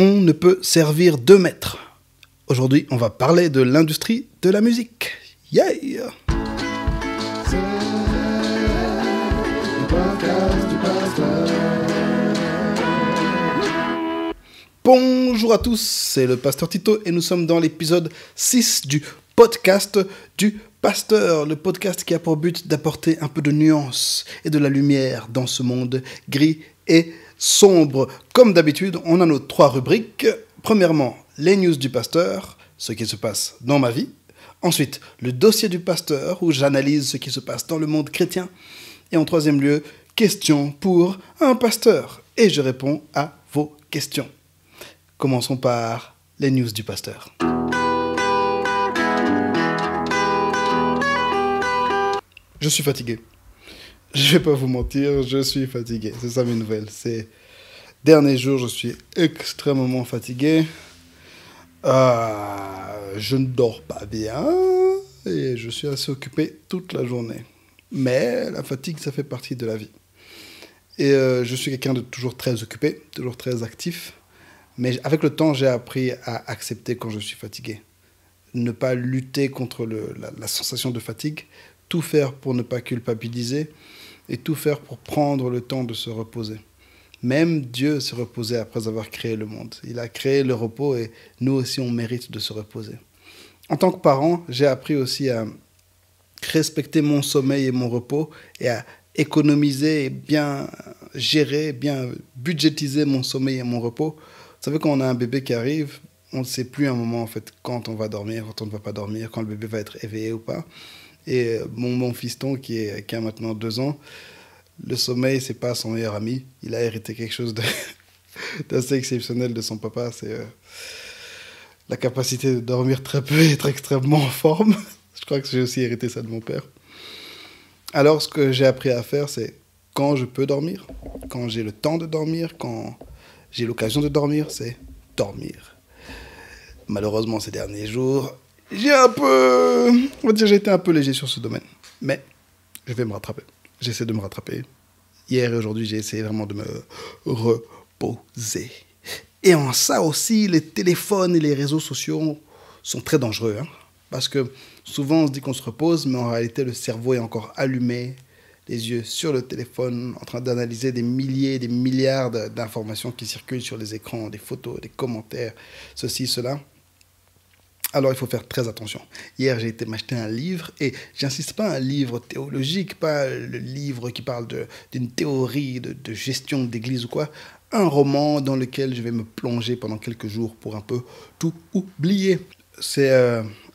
On ne peut servir de maître. Aujourd'hui, on va parler de l'industrie de la musique. Yeah! C'est le podcast du pasteur. Bonjour à tous, c'est le pasteur Tito et nous sommes dans l'épisode 6 du podcast du pasteur. Le podcast qui a pour but d'apporter un peu de nuance et de la lumière dans ce monde gris et sombre. Comme d'habitude, on a nos 3 rubriques. Premièrement, les news du pasteur, ce qui se passe dans ma vie. Ensuite, le dossier du pasteur, où j'analyse ce qui se passe dans le monde chrétien. Et en troisième lieu, questions pour un pasteur. Et je réponds à vos questions. Commençons par les news du pasteur. Je suis fatigué. Je vais pas vous mentir, je suis fatigué. C'est ça mes nouvelles. Ces derniers jours, je suis extrêmement fatigué. Je ne dors pas bien et je suis assez occupé toute la journée. Mais la fatigue, ça fait partie de la vie. Et je suis quelqu'un de toujours très occupé, toujours très actif. Mais avec le temps, j'ai appris à accepter quand je suis fatigué. Ne pas lutter contre la sensation de fatigue. Tout faire pour ne pas culpabiliser. Et tout faire pour prendre le temps de se reposer. Même Dieu s'est reposé après avoir créé le monde. Il a créé le repos et nous aussi, on mérite de se reposer. En tant que parent, j'ai appris aussi à respecter mon sommeil et mon repos et à économiser et bien gérer, bien budgétiser mon sommeil et mon repos. Vous savez, quand on a un bébé qui arrive, on ne sait plus un moment en fait quand on va dormir, quand on ne va pas dormir, quand le bébé va être éveillé ou pas. Et mon fiston qui a maintenant 2 ans, le sommeil, c'est pas son meilleur ami. Il a hérité quelque chose d'assez exceptionnel de son papa. C'est la capacité de dormir très peu et être extrêmement en forme. Je crois que j'ai aussi hérité ça de mon père. Alors, ce que j'ai appris à faire, c'est quand je peux dormir, quand j'ai le temps de dormir, quand j'ai l'occasion de dormir, c'est dormir. Malheureusement, ces derniers jours, j'ai été un peu léger sur ce domaine. Mais je vais me rattraper. J'essaie de me rattraper. Hier et aujourd'hui, j'ai essayé vraiment de me reposer. Et en ça aussi, les téléphones et les réseaux sociaux sont très dangereux. Parce que souvent, on se dit qu'on se repose, mais en réalité, le cerveau est encore allumé, les yeux sur le téléphone, en train d'analyser des milliers, des milliards d'informations qui circulent sur les écrans, des photos, des commentaires, ceci, cela. Alors, il faut faire très attention. Hier, j'ai été m'acheter un livre, et j'insiste pas un livre théologique, pas le livre qui parle d'une théorie de gestion d'église ou quoi, un roman dans lequel je vais me plonger pendant quelques jours pour un peu tout oublier. C'est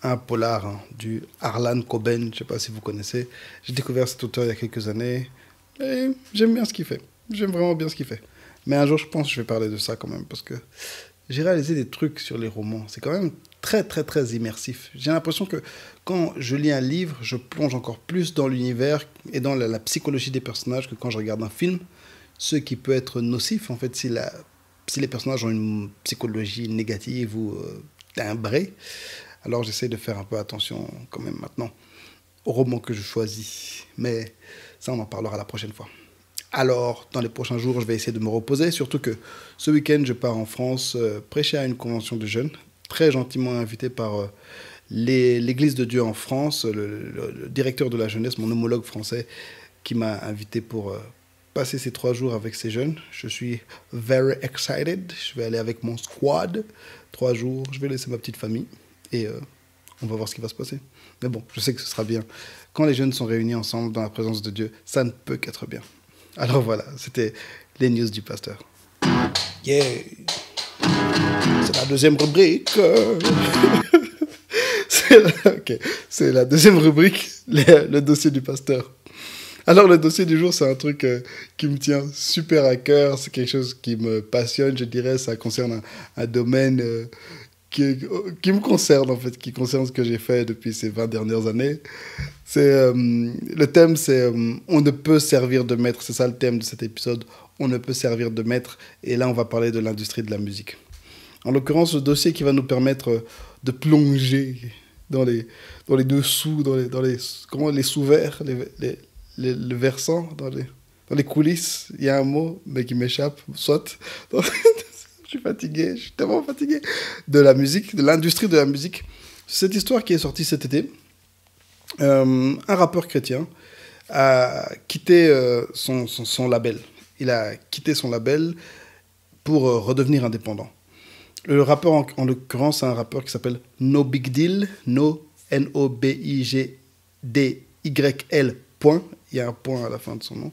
un polar du Harlan Coben, je ne sais pas si vous connaissez. J'ai découvert cet auteur il y a quelques années, et j'aime bien ce qu'il fait. J'aime vraiment bien ce qu'il fait. Mais un jour, je pense que je vais parler de ça quand même, parce que j'ai réalisé des trucs sur les romans. C'est quand même très, très, très immersif. J'ai l'impression que quand je lis un livre, je plonge encore plus dans l'univers et dans la psychologie des personnages que quand je regarde un film. Ce qui peut être nocif, en fait, si les personnages ont une psychologie négative ou timbrée. Alors, j'essaie de faire un peu attention, quand même, maintenant, aux romans que je choisis. Mais ça, on en parlera la prochaine fois. Alors, dans les prochains jours, je vais essayer de me reposer, surtout que ce week-end, je pars en France prêcher à une convention de jeunes, très gentiment invité par l'Église de Dieu en France, le directeur de la jeunesse, mon homologue français, qui m'a invité pour passer ces 3 jours avec ces jeunes. Je suis very excited. Je vais aller avec mon squad. 3 jours, je vais laisser ma petite famille et on va voir ce qui va se passer. Mais bon, je sais que ce sera bien. Quand les jeunes sont réunis ensemble dans la présence de Dieu, ça ne peut qu'être bien. Alors voilà, c'était les news du pasteur. Yeah! C'est la deuxième rubrique. C'est la deuxième rubrique, le dossier du pasteur. Alors le dossier du jour, c'est un truc qui me tient super à cœur. C'est quelque chose qui me passionne, je dirais. Ça concerne un domaine qui me concerne, en fait, qui concerne ce que j'ai fait depuis ces 20 dernières années. Le thème, c'est on ne peut servir de maître. C'est ça le thème de cet épisode. On ne peut servir de maître. Et là, on va parler de l'industrie de la musique. En l'occurrence, le dossier qui va nous permettre de plonger dans les dessous, dans les sous-verts, le versant, dans les coulisses. Il y a un mot, mais qui m'échappe, soit. Je suis fatigué, je suis tellement fatigué de la musique, de l'industrie de la musique. Cette histoire qui est sortie cet été, un rappeur chrétien a quitté son label. Il a quitté son label pour redevenir indépendant. Le rappeur, en l'occurrence, c'est un rappeur qui s'appelle No Big Deal, No, NobigdYl, point. Il y a un point à la fin de son nom.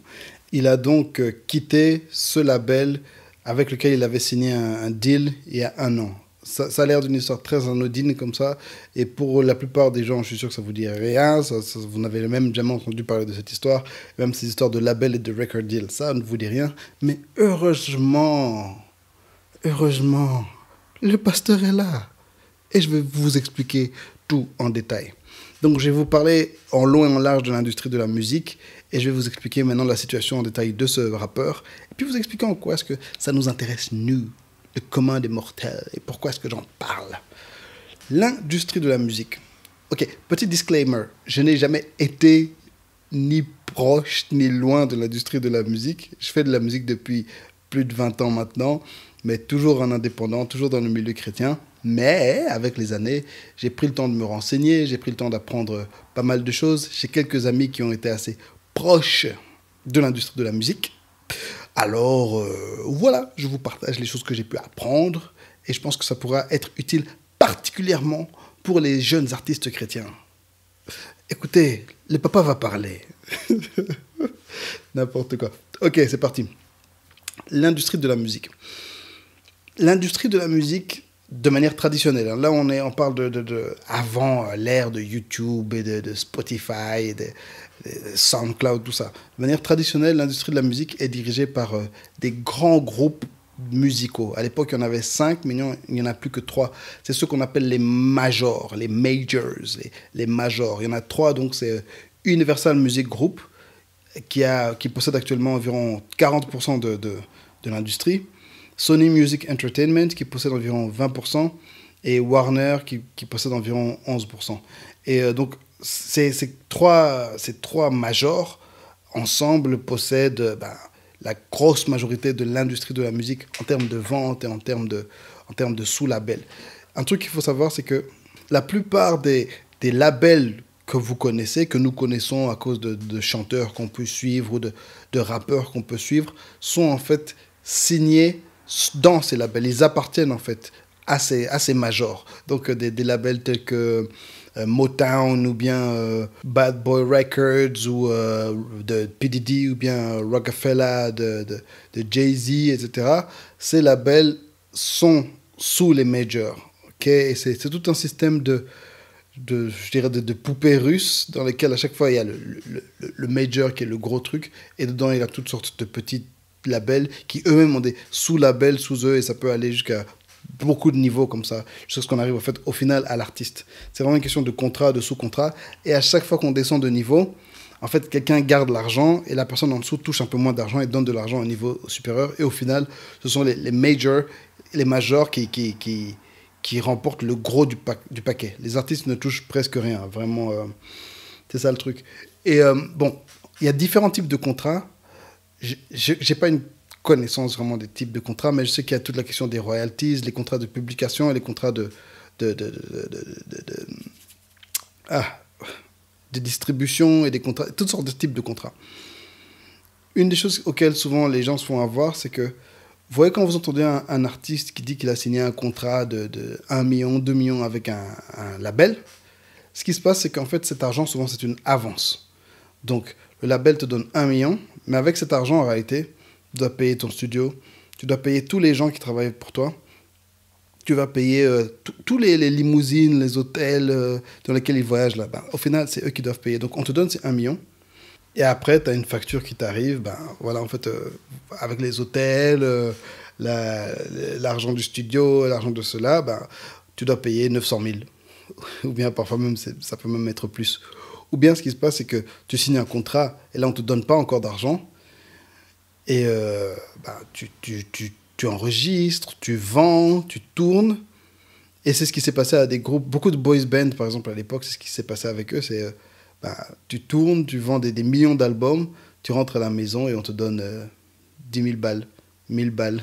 Il a donc quitté ce label avec lequel il avait signé un deal il y a un an. Ça a l'air d'une histoire très anodine comme ça, et pour la plupart des gens, je suis sûr que ça vous dit rien, vous n'avez même jamais entendu parler de cette histoire, même ces histoires de label et de record deal, ça ne vous dit rien, mais heureusement, le pasteur est là, et je vais vous expliquer tout en détail. Donc je vais vous parler en long et en large de l'industrie de la musique, et je vais vous expliquer maintenant la situation en détail de ce rappeur, et puis vous expliquer en quoi est-ce que ça nous intéresse, nous, le commun des mortels, et pourquoi est-ce que j'en parle. L'industrie de la musique. Ok, petit disclaimer, je n'ai jamais été ni proche ni loin de l'industrie de la musique. Je fais de la musique depuis plus de 20 ans maintenant, mais toujours en indépendant, toujours dans le milieu chrétien. Mais avec les années, j'ai pris le temps de me renseigner, j'ai pris le temps d'apprendre pas mal de choses. J'ai quelques amis qui ont été assez proches de l'industrie de la musique. Alors, voilà, je vous partage les choses que j'ai pu apprendre et je pense que ça pourra être utile particulièrement pour les jeunes artistes chrétiens. Écoutez, le papa va parler. N'importe quoi. Ok, c'est parti. L'industrie de la musique. L'industrie de la musique de manière traditionnelle. Là, on parle avant l'ère de YouTube et de Spotify, et de SoundCloud, tout ça. De manière traditionnelle, l'industrie de la musique est dirigée par des grands groupes musicaux. À l'époque, il y en avait 5, mais il n'y en a plus que 3. C'est ceux qu'on appelle les majors, les majors, les majors. Il y en a 3, donc c'est Universal Music Group, qui possède actuellement environ 40% de l'industrie. Sony Music Entertainment, qui possède environ 20%, et Warner, qui possède environ 11%. Et donc, ces trois majors, ensemble, possèdent la grosse majorité de l'industrie de la musique en termes de vente et en termes de sous-labels. Un truc qu'il faut savoir, c'est que la plupart des labels que vous connaissez, que nous connaissons à cause de chanteurs qu'on peut suivre ou de rappeurs qu'on peut suivre, sont en fait signés dans ces labels. Ils appartiennent en fait à ces majors. Donc des labels tels que Motown ou bien Bad Boy Records ou de P. Diddy ou bien Rockefeller de Jay-Z, etc. Ces labels sont sous les majors. Okay? Et c'est tout un système je dirais de poupées russes dans lesquelles à chaque fois il y a le major qui est le gros truc et dedans il y a toutes sortes de petits labels qui eux-mêmes ont des sous-labels sous eux et ça peut aller jusqu'à beaucoup de niveaux comme ça, jusqu'à ce qu'on arrive au final à l'artiste. C'est vraiment une question de contrat, de sous-contrat, et à chaque fois qu'on descend de niveau, en fait quelqu'un garde l'argent et la personne en dessous touche un peu moins d'argent et donne de l'argent au niveau supérieur, et au final ce sont les majors, les majors qui remportent le gros du paquet. Les artistes ne touchent presque rien, vraiment, c'est ça le truc. Et bon, il y a différents types de contrats. J'ai pas une connaissance vraiment des types de contrats, mais je sais qu'il y a toute la question des royalties, les contrats de publication et les contrats de distribution et des contrats, toutes sortes de types de contrats. Une des choses auxquelles souvent les gens se font avoir, c'est que, vous voyez quand vous entendez un artiste qui dit qu'il a signé un contrat de 1 million, 2 millions avec un label, ce qui se passe, c'est qu'en fait, cet argent, souvent, c'est une avance. Donc, le label te donne 1 million, mais avec cet argent, en réalité, tu dois payer ton studio, tu dois payer tous les gens qui travaillent pour toi, tu vas payer tous les limousines, les hôtels dans lesquels ils voyagent là. Au final, c'est eux qui doivent payer. Donc, on te donne ces 1 million, et après, tu as une facture qui t'arrive, voilà, en fait, avec les hôtels, l'argent du studio, l'argent de cela, tu dois payer 900 000. Ou bien parfois même, ça peut même être plus. Ou bien ce qui se passe, c'est que tu signes un contrat et là, on ne te donne pas encore d'argent. Et tu enregistres, tu vends, tu tournes. Et c'est ce qui s'est passé à des groupes, beaucoup de boys bands, par exemple, à l'époque, c'est ce qui s'est passé avec eux. C'est tu tournes, tu vends des millions d'albums, tu rentres à la maison et on te donne 10 000 balles, 1000 balles.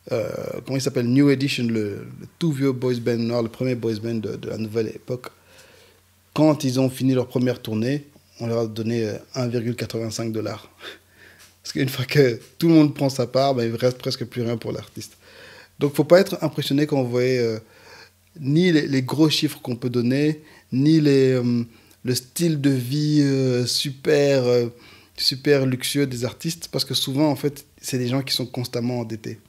comment il s'appelle, New Edition, le tout vieux boys band noir, le premier boys band de la nouvelle époque. Quand ils ont fini leur première tournée, on leur a donné 1,85 $. Parce qu'une fois que tout le monde prend sa part, ben, il ne reste presque plus rien pour l'artiste. Donc, il ne faut pas être impressionné quand vous voyez ni les gros chiffres qu'on peut donner, ni le style de vie super luxueux des artistes, parce que souvent, en fait, c'est des gens qui sont constamment endettés.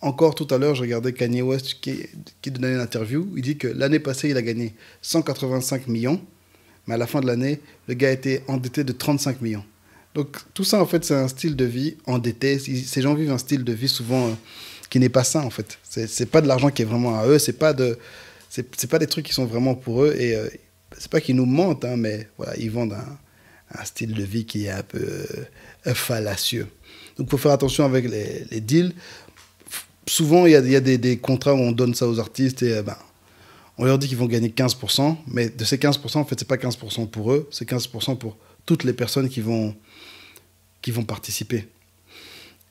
Encore tout à l'heure, je regardais Kanye West qui donnait une interview. Il dit que l'année passée, il a gagné 185 millions, mais à la fin de l'année, le gars était endetté de 35 millions. Donc, tout ça, en fait, c'est un style de vie endetté. Ces gens vivent un style de vie souvent qui n'est pas sain, en fait. C'est pas de l'argent qui est vraiment à eux, c'est pas des trucs qui sont vraiment pour eux, et c'est pas qu'ils nous mentent, hein, mais voilà, ils vendent un style de vie qui est un peu fallacieux. Donc, il faut faire attention avec les deals. Souvent, il y a des contrats où on donne ça aux artistes et on leur dit qu'ils vont gagner 15%, mais de ces 15%, en fait, c'est pas 15% pour eux, c'est 15% pour toutes les personnes qui vont participer.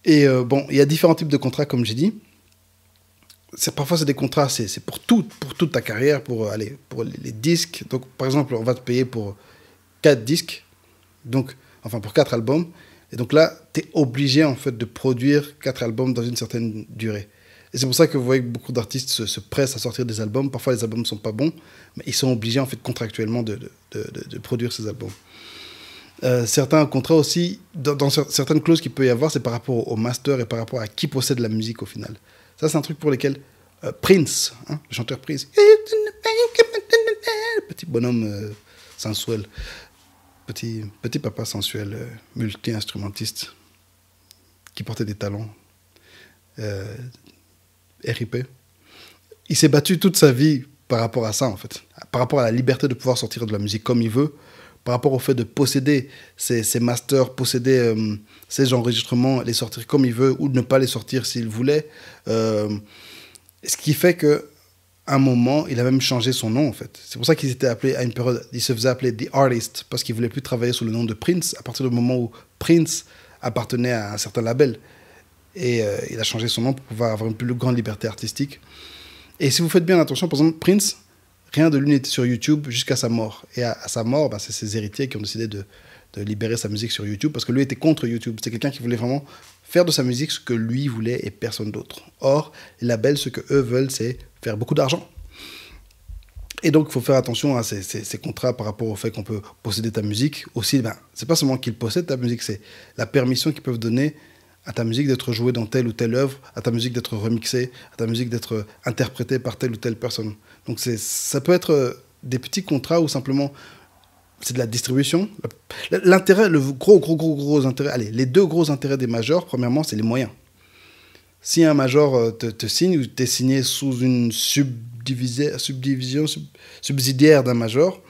Et bon, il y a différents types de contrats, comme j'ai dit. Parfois, c'est des contrats, c'est pour toute ta carrière, pour les disques. Donc, par exemple, on va te payer pour 4 disques, pour 4 albums. Et donc là, tu es obligé en fait de produire 4 albums dans une certaine durée. Et c'est pour ça que vous voyez que beaucoup d'artistes se pressent à sortir des albums. Parfois, les albums ne sont pas bons, mais ils sont obligés en fait contractuellement de produire ces albums. Certains contrats aussi, dans certaines clauses qu'il peut y avoir, c'est par rapport au master et par rapport à qui possède la musique au final. Ça, c'est un truc pour lequel Prince, hein, le chanteur Prince, petit bonhomme sensuel, petit papa sensuel, multi-instrumentiste, qui portait des talons, RIP. Il s'est battu toute sa vie par rapport à ça, en fait. Par rapport à la liberté de pouvoir sortir de la musique comme il veut, par rapport au fait de posséder ses masters, posséder ses enregistrements, les sortir comme il veut, ou de ne pas les sortir s'il voulait. Ce qui fait que à un moment, il a même changé son nom, en fait. C'est pour ça qu'il s'était appelé, à une période, il se faisait appeler The Artist, parce qu'il ne voulait plus travailler sous le nom de Prince, à partir du moment où Prince appartenait à un certain label. Et il a changé son nom pour pouvoir avoir une plus grande liberté artistique. Et si vous faites bien attention, par exemple, Prince, rien de lui n'était sur YouTube jusqu'à sa mort. Et à sa mort, c'est ses héritiers qui ont décidé de libérer sa musique sur YouTube, parce que lui était contre YouTube. C'est quelqu'un qui voulait vraiment faire de sa musique ce que lui voulait et personne d'autre. Or, les labels, ce qu'eux veulent, c'est faire beaucoup d'argent. Et donc, il faut faire attention à ces contrats par rapport au fait qu'on peut posséder ta musique. Aussi, c'est pas seulement qu'ils possèdent ta musique, c'est la permission qu'ils peuvent donner à ta musique d'être jouée dans telle ou telle œuvre, à ta musique d'être remixée, à ta musique d'être interprétée par telle ou telle personne. Donc, ça peut être des petits contrats ou simplement c'est de la distribution. L'intérêt, le gros intérêt, allez, les deux gros intérêts des majors, premièrement, c'est les moyens. Si un major te signe ou tu es signé sous une subdivision subsidiaire d'un major,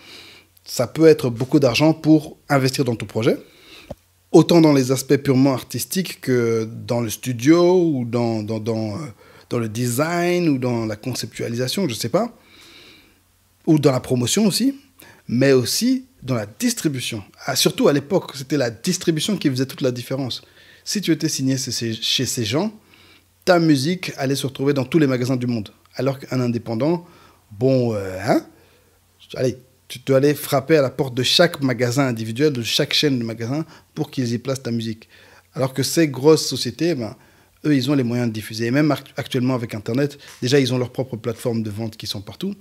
ça peut être beaucoup d'argent pour investir dans ton projet, autant dans les aspects purement artistiques que dans le studio ou dans le design ou dans la conceptualisation, je ne sais pas, ou dans la promotion aussi, mais aussi dans la distribution. Surtout à l'époque, c'était la distribution qui faisait toute la différence. Si tu étais signé chez ces gens, ta musique allait se retrouver dans tous les magasins du monde. Alors qu'un indépendant, allez, tu dois aller frapper à la porte de chaque magasin individuel, de chaque chaîne de magasins, pour qu'ils y placent ta musique. Alors que ces grosses sociétés, eux, ils ont les moyens de diffuser. Et même actuellement avec Internet, déjà, ils ont leur propre plateforme de vente qui sont partout.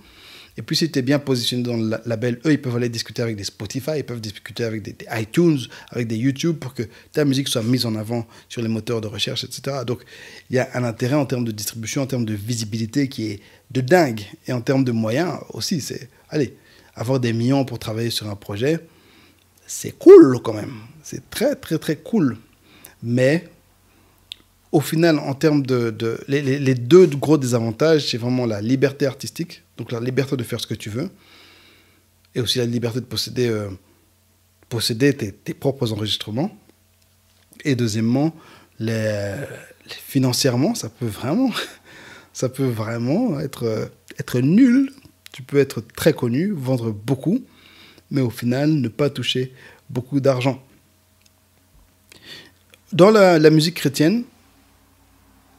Et puis, si tu es bien positionné dans le label, eux, ils peuvent aller discuter avec des Spotify, ils peuvent discuter avec des iTunes, avec des YouTube, pour que ta musique soit mise en avant sur les moteurs de recherche, etc. Donc, il y a un intérêt en termes de distribution, en termes de visibilité qui est de dingue. Et en termes de moyens aussi, c'est... Allez, avoir des millions pour travailler sur un projet, c'est cool quand même. C'est très, très, très cool. Mais... au final, en termes les deux gros désavantages, c'est vraiment la liberté artistique, donc la liberté de faire ce que tu veux, et aussi la liberté de posséder tes propres enregistrements. Et deuxièmement, financièrement, ça peut vraiment être nul. Tu peux être très connu, vendre beaucoup, mais au final, ne pas toucher beaucoup d'argent. Dans la musique chrétienne,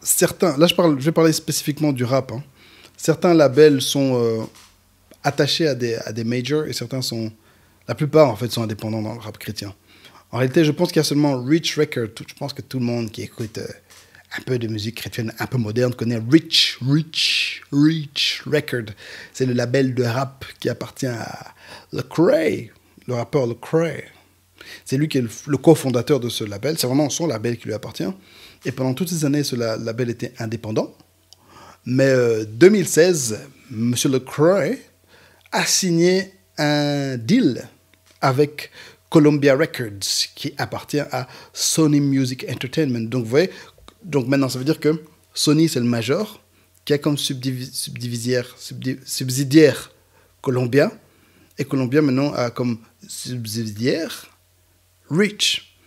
certains, là je vais parler spécifiquement du rap, hein. Certains labels sont attachés à des majors et certains sont, la plupart en fait sont indépendants dans le rap chrétien. En réalité, je pense qu'il y a seulement Rich Record. Je pense que tout le monde qui écoute un peu de musique chrétienne un peu moderne connaît Rich Record. C'est le label de rap qui appartient à Lecrae, le rappeur Lecrae. C'est lui qui est le cofondateur de ce label. C'est vraiment son label qui lui appartient. Et pendant toutes ces années, ce label était indépendant. Mais 2016, M. Lecrae a signé un deal avec Columbia Records, qui appartient à Sony Music Entertainment. Donc, vous voyez, donc maintenant, ça veut dire que Sony, c'est le major, qui a comme subsidiaire Columbia, et Columbia, maintenant, a comme subsidiaire Rich.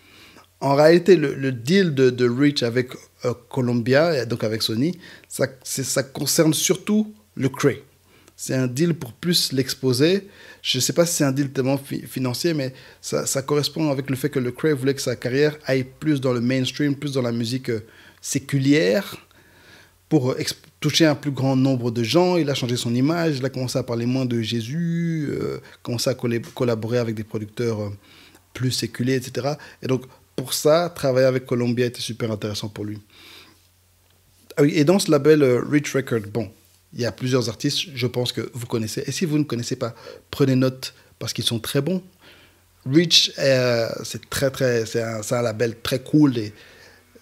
En réalité, le deal de Rich avec Columbia, et donc avec Sony, ça concerne surtout le Cray. C'est un deal pour plus l'exposer. Je ne sais pas si c'est un deal tellement financier, mais ça correspond avec le fait que le Cray voulait que sa carrière aille plus dans le mainstream, plus dans la musique séculière, pour toucher un plus grand nombre de gens. Il a changé son image, il a commencé à parler moins de Jésus, commencé à collaborer avec des producteurs plus séculiers, etc. Et donc, pour ça, travailler avec Columbia était super intéressant pour lui. Ah oui, et dans ce label Rich Record, bon, il y a plusieurs artistes, je pense que vous connaissez. Et si vous ne connaissez pas, prenez note parce qu'ils sont très bons. Rich, c'est un label très cool. Et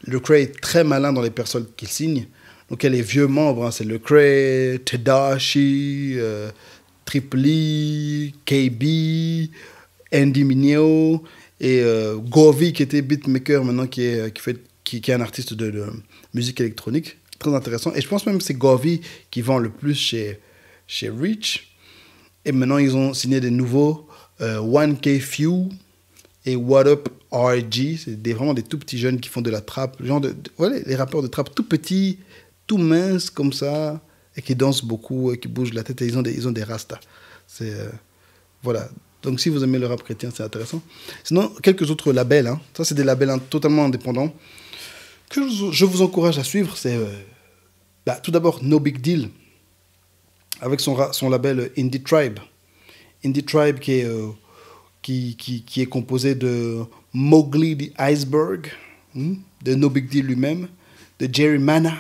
Lecrae est très malin dans les personnes qu'il signe. Donc, il y a les vieux membres, hein, c'est Lecrae, Tedashii, Tripoli, KB, Andy Mineo et Govee qui était beatmaker maintenant, qui est un artiste de musique électronique. Très intéressant. Et je pense même que c'est Govee qui vend le plus chez Rich. Et maintenant, ils ont signé des nouveaux 1K Few et What Up RG. C'est vraiment des tout petits jeunes qui font de la trap. Voilà, les rappeurs de trap tout petits, tout minces comme ça, et qui dansent beaucoup, et qui bougent la tête. Et ils ont des rastas. Voilà. Donc, si vous aimez le rap chrétien, c'est intéressant. Sinon, quelques autres labels. Hein. Ça, c'est des labels totalement indépendants que je vous encourage à suivre. C'est tout d'abord No Big Deal avec son label Indie Tribe. Indie Tribe qui est composé de Mowgli the Iceberg, de No Big Deal lui-même, de Jerry Mana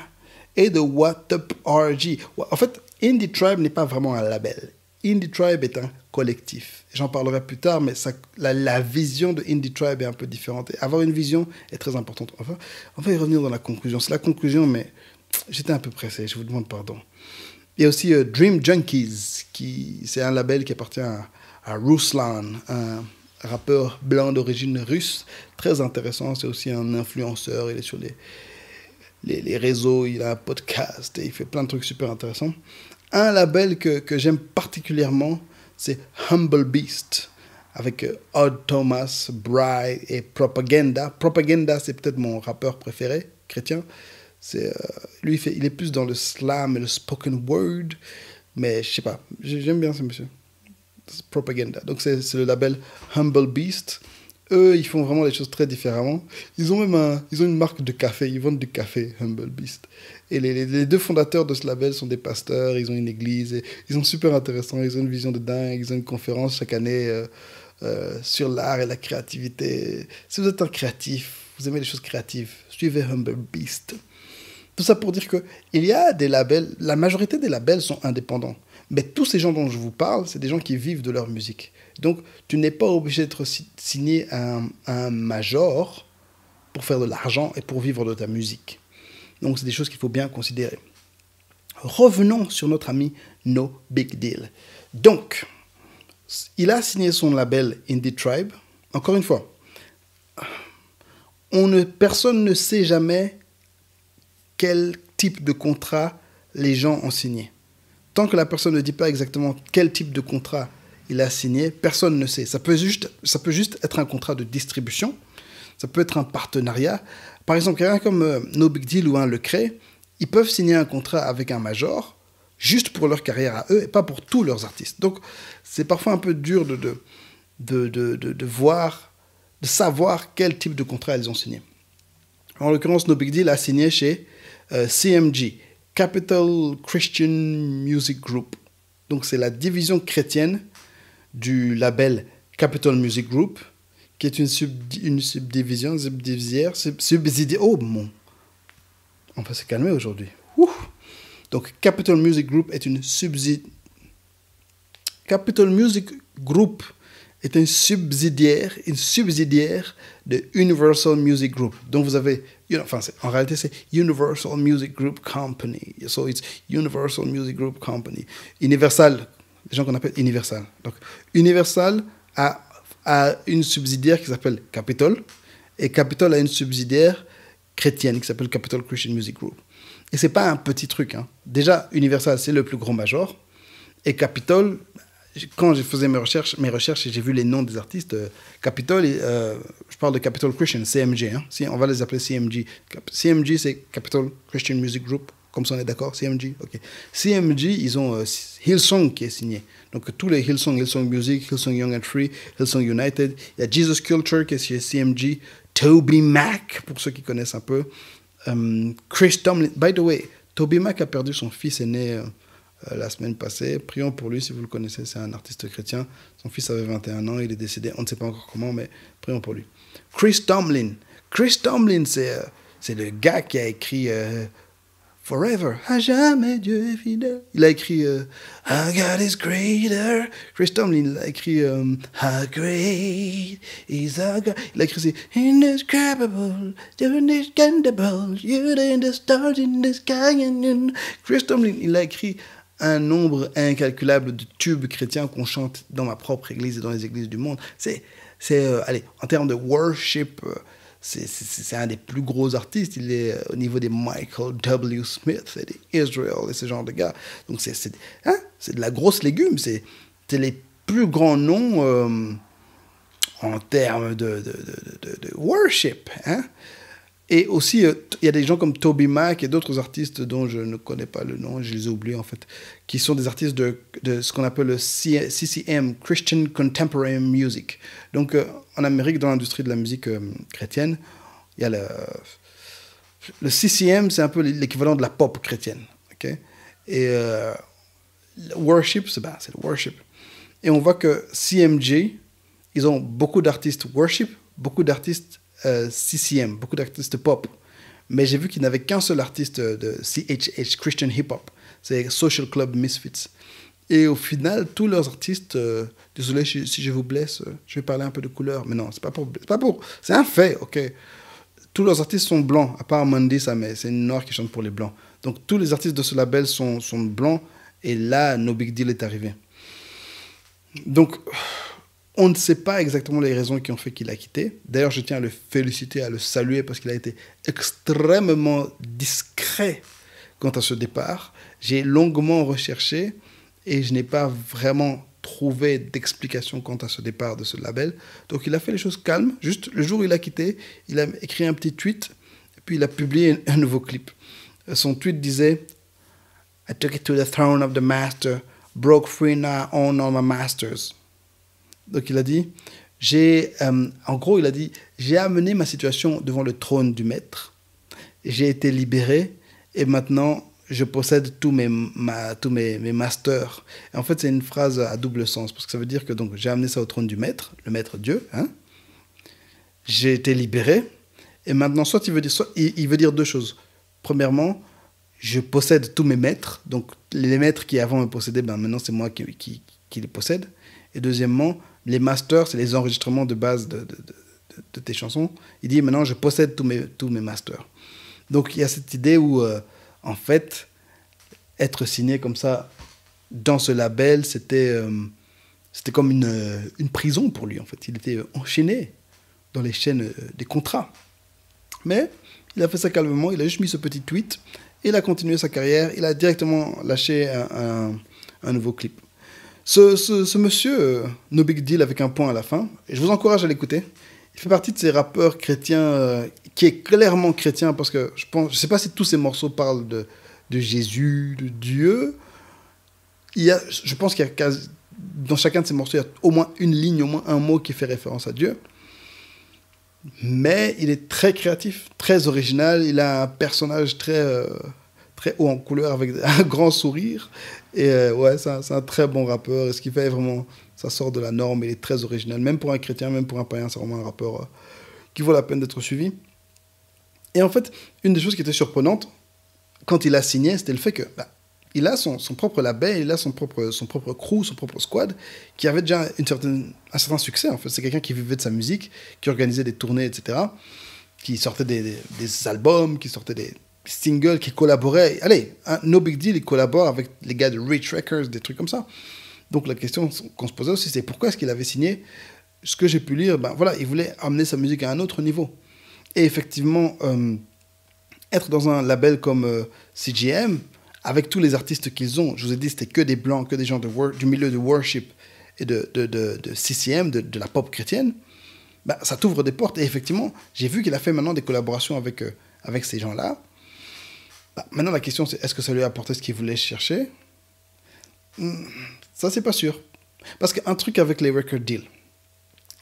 et de What Up RG. En fait, Indie Tribe n'est pas vraiment un label. Indie Tribe est un collectif. J'en parlerai plus tard, mais la vision de Indie Tribe est un peu différente. Et avoir une vision est très importante. Enfin, on va y revenir dans la conclusion. C'est la conclusion, mais j'étais un peu pressé. Je vous demande pardon. Il y a aussi Dream Junkies, c'est un label qui appartient à Ruslan, un rappeur blanc d'origine russe. Très intéressant. C'est aussi un influenceur. Il est sur les réseaux. Il a un podcast et il fait plein de trucs super intéressants. Un label que j'aime particulièrement, c'est Humble Beast, avec Odd Thomas, Bry et Propaganda. Propaganda, c'est peut-être mon rappeur préféré, chrétien. Lui, il est plus dans le slam et le spoken word, mais je sais pas, j'aime bien ce monsieur. Propaganda. Donc, c'est le label Humble Beast. Eux, ils font vraiment les choses très différemment. Ils ont même une marque de café. Ils vendent du café, Humble Beast. Et les deux fondateurs de ce label sont des pasteurs. Ils ont une église. Et ils sont super intéressants. Ils ont une vision de dingue. Ils ont une conférence chaque année sur l'art et la créativité. Si vous êtes un créatif, vous aimez les choses créatives, suivez Humble Beast. Tout ça pour dire qu'il y a des labels. La majorité des labels sont indépendants. Mais tous ces gens dont je vous parle, c'est des gens qui vivent de leur musique. Donc, tu n'es pas obligé d'être signé à un major pour faire de l'argent et pour vivre de ta musique. Donc, c'est des choses qu'il faut bien considérer. Revenons sur notre ami No Big Deal. Donc, il a signé son label Indie Tribe. Encore une fois, personne ne sait jamais quel type de contrat les gens ont signé. Tant que la personne ne dit pas exactement quel type de contrat il a signé, personne ne sait. Ça peut juste être un contrat de distribution, ça peut être un partenariat. Par exemple, quelqu'un comme No Big Deal ou un Lecrae, ils peuvent signer un contrat avec un major juste pour leur carrière à eux et pas pour tous leurs artistes. Donc, c'est parfois un peu dur de savoir quel type de contrat ils ont signé. En l'occurrence, No Big Deal a signé chez CMG, Capital Christian Music Group. Donc c'est la division chrétienne du label Capital Music Group, qui est une subsidiaire. Oh mon, on va se calmer aujourd'hui. Ouh. Donc Capital Music Group est Capital Music Group est une subsidiaire de Universal Music Group. Donc vous avez, en réalité c'est Universal Music Group Company. So it's Universal Music Group Company. Universal, les gens qu'on appelle Universal. Donc Universal a une subsidiaire qui s'appelle Capitol, et Capitol a une subsidiaire chrétienne qui s'appelle Capital Christian Music Group. Et c'est pas un petit truc, hein. Déjà, Universal, c'est le plus grand major, et Capitol, quand je faisais mes recherches et j'ai vu les noms des artistes, Capitol, je parle de Capital Christian, CMG, hein. On va les appeler CMG. CMG, c'est Capital Christian Music Group, comme ça on est d'accord, CMG, ok. CMG, ils ont Hillsong qui est signé. Donc tous les Hillsong Music, Hillsong Young and Free, Hillsong United. Il y a Jesus Culture qui est chez CMG, Toby Mac, pour ceux qui connaissent un peu. Chris Tomlin. By the way, Toby Mac a perdu son fils aîné la semaine passée. Prions pour lui si vous le connaissez, c'est un artiste chrétien. Son fils avait 21 ans, il est décédé, on ne sait pas encore comment, mais prions pour lui. Chris Tomlin. Chris Tomlin, c'est le gars qui a écrit Forever, à jamais Dieu est fidèle. Il a écrit Our God is greater. Chris Tomlin, il a écrit How great is our God. Il a écrit c'est Indescribable, indescribable, you're the stars in the sky. Chris Tomlin, il a écrit un nombre incalculable de tubes chrétiens qu'on chante dans ma propre église et dans les églises du monde. Allez, en termes de worship, c'est un des plus gros artistes. Il est au niveau des Michael W. Smith et des Israel et ce genre de gars. Donc c'est de la grosse légume. C'est les plus grands noms en termes de worship. Hein? Et aussi, il y a des gens comme Toby Mac et d'autres artistes dont je ne connais pas le nom, je les ai oubliés en fait, qui sont des artistes de ce qu'on appelle le CCM, Christian Contemporary Music. Donc, en Amérique, dans l'industrie de la musique chrétienne, il y a le CCM, c'est un peu l'équivalent de la pop chrétienne. Okay? Et le worship, c'est le worship. Et on voit que CMG, ils ont beaucoup d'artistes worship, beaucoup d'artistes CCM, beaucoup d'artistes pop. Mais j'ai vu qu'il n'avait qu'un seul artiste de CHH, Christian Hip Hop. C'est Social Club Misfits. Et au final, tous leurs artistes, désolé si je vous blesse, je vais parler un peu de couleur, mais non, c'est pas pour, c'est un fait, ok. Tous leurs artistes sont blancs, à part Mandy, c'est une noire qui chante pour les blancs. Donc tous les artistes de ce label sont blancs, et là, No Big Deal est arrivé. Donc, on ne sait pas exactement les raisons qui ont fait qu'il a quitté. D'ailleurs, je tiens à le féliciter, à le saluer, parce qu'il a été extrêmement discret quant à ce départ. J'ai longuement recherché, et je n'ai pas vraiment trouvé d'explication quant à ce départ de ce label. Donc il a fait les choses calmes. Juste le jour où il a quitté, il a écrit un petit tweet, et puis il a publié un nouveau clip. Son tweet disait « I took it to the throne of the master, broke free now, own all my masters ». Donc il a dit, en gros il a dit, j'ai amené ma situation devant le trône du maître, j'ai été libéré, et maintenant je possède tous mes masters. Et en fait, c'est une phrase à double sens, parce que ça veut dire que donc, j'ai amené ça au trône du maître, le maître Dieu. Hein? J'ai été libéré. Et maintenant, il veut dire deux choses. Premièrement, je possède tous mes maîtres. Donc, les maîtres qui avant me possédaient, maintenant, c'est moi qui les possède. Et deuxièmement, les masters, c'est les enregistrements de base de tes chansons. Il dit, maintenant, je possède tous mes masters. Donc, il y a cette idée où... en fait, être signé comme ça dans ce label, c'était comme une prison pour lui, en fait. Il était enchaîné dans les chaînes des contrats. Mais il a fait ça calmement, il a juste mis ce petit tweet, et il a continué sa carrière, il a directement lâché un nouveau clip. Ce monsieur, No Big Deal avec un point à la fin, et je vous encourage à l'écouter. Il fait partie de ces rappeurs chrétiens qui est clairement chrétien, parce que je sais pas si tous ces morceaux parlent de Jésus, de Dieu. Je pense qu'il y a dans chacun de ces morceaux, il y a au moins une ligne, au moins un mot qui fait référence à Dieu. mais il est très créatif, très original. Il a un personnage très haut en couleur avec un grand sourire. Et ouais, c'est un très bon rappeur. Et ce qui fait vraiment, ça sort de la norme. Il est très original. Même pour un chrétien, même pour un païen, c'est vraiment un rappeur qui vaut la peine d'être suivi. Et en fait, une des choses qui était surprenante, quand il a signé, c'était le fait que il a son propre label, il a son propre crew, son propre squad, qui avait déjà un certain succès. En fait, c'est quelqu'un qui vivait de sa musique, qui organisait des tournées, etc., qui sortait des albums, qui sortait des singles, qui collaborait. Allez, No Big Deal, il collabore avec les gars de Rich Records, des trucs comme ça. Donc la question qu'on se posait aussi, c'est pourquoi est-ce qu'il avait signé? Ce que j'ai pu lire, voilà, il voulait amener sa musique à un autre niveau. Et effectivement, être dans un label comme CGM, avec tous les artistes qu'ils ont, je vous ai dit, c'était que des blancs, que des gens du milieu de worship et de CCM, de la pop chrétienne, ça t'ouvre des portes. Et effectivement, j'ai vu qu'il a fait maintenant des collaborations avec ces gens-là. Maintenant, la question, c'est est-ce que ça lui a apporté ce qu'il voulait chercher? Ça, c'est pas sûr. Parce qu'un truc avec les record deals,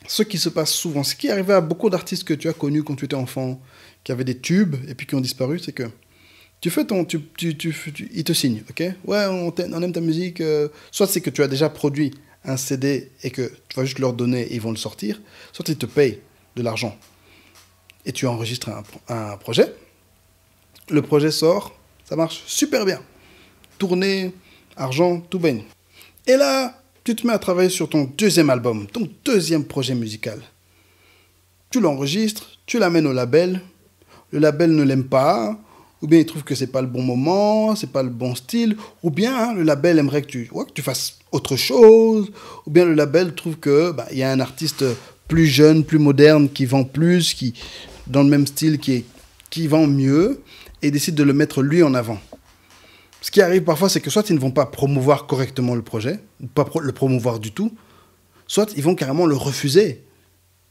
ce qui se passe souvent, ce qui arrivait à beaucoup d'artistes que tu as connus quand tu étais enfant, qui avaient des tubes et puis qui ont disparu, c'est que tu fais ils te signent, ok? Ouais, on aime ta musique. Soit c'est que tu as déjà produit un CD et que tu vas juste leur donner et ils vont le sortir, soit ils te payent de l'argent et tu enregistres un projet. Le projet sort, ça marche super bien. Tournée, argent, tout baigne. Et là, tu te mets à travailler sur ton deuxième album, ton deuxième projet musical. Tu l'enregistres, tu l'amènes au label, le label ne l'aime pas, ou bien il trouve que c'est pas le bon moment, c'est pas le bon style, ou bien le label aimerait que tu fasses autre chose, ou bien le label trouve que y a un artiste plus jeune, plus moderne, qui vend plus, qui dans le même style, qui vend mieux, et décide de le mettre lui en avant. Ce qui arrive parfois, c'est que soit ils ne vont pas promouvoir correctement le projet, ou pas le promouvoir du tout, soit ils vont carrément le refuser.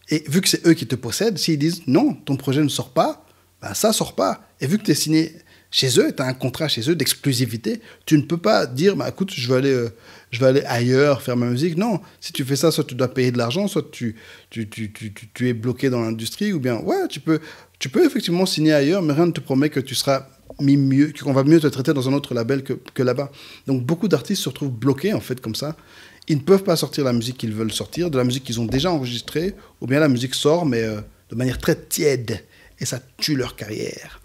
Et vu que c'est eux qui te possèdent, s'ils disent non, ton projet ne sort pas, ça ne sort pas. Et vu que tu es signé chez eux, tu as un contrat chez eux d'exclusivité, tu ne peux pas dire écoute, je vais aller ailleurs faire ma musique. Non, si tu fais ça, soit tu dois payer de l'argent, soit tu es bloqué dans l'industrie, ou bien ouais, tu peux effectivement signer ailleurs, mais rien ne te promet que tu seras mis mieux, qu'on va mieux te traiter dans un autre label que là-bas. Donc beaucoup d'artistes se retrouvent bloqués en fait comme ça. Ils ne peuvent pas sortir la musique qu'ils veulent sortir, de la musique qu'ils ont déjà enregistrée, ou bien la musique sort, mais de manière très tiède, et ça tue leur carrière.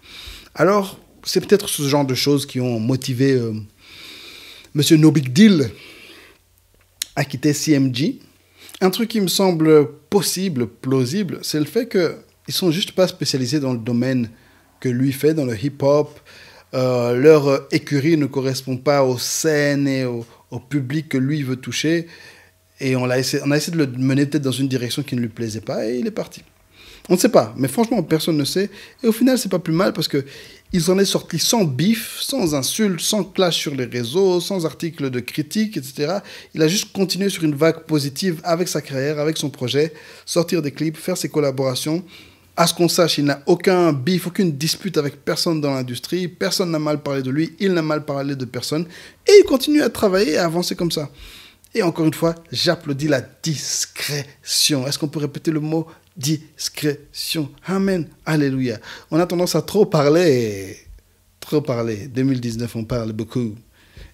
Alors, c'est peut-être ce genre de choses qui ont motivé Monsieur No Big Deal à quitter CMG. Un truc qui me semble possible, plausible, c'est le fait qu'ils ne sont juste pas spécialisés dans le domaine que lui fait, dans le hip-hop. Leur écurie ne correspond pas aux scènes et au public que lui veut toucher. Et on a essayé de le mener peut-être dans une direction qui ne lui plaisait pas, et il est parti. On ne sait pas, mais franchement, personne ne sait. Et au final, c'est pas plus mal parce qu'il s'en est sorti sans bif, sans insultes, sans clash sur les réseaux, sans articles de critique, etc. Il a juste continué sur une vague positive avec sa carrière, avec son projet, sortir des clips, faire ses collaborations. À ce qu'on sache, il n'a aucun bif, aucune dispute avec personne dans l'industrie. Personne n'a mal parlé de lui, il n'a mal parlé de personne. Et il continue à travailler et à avancer comme ça. Et encore une fois, j'applaudis la discrétion. Est-ce qu'on peut répéter le mot discrétion? Amen. Alléluia. On a tendance à trop parler. 2019, on parle beaucoup.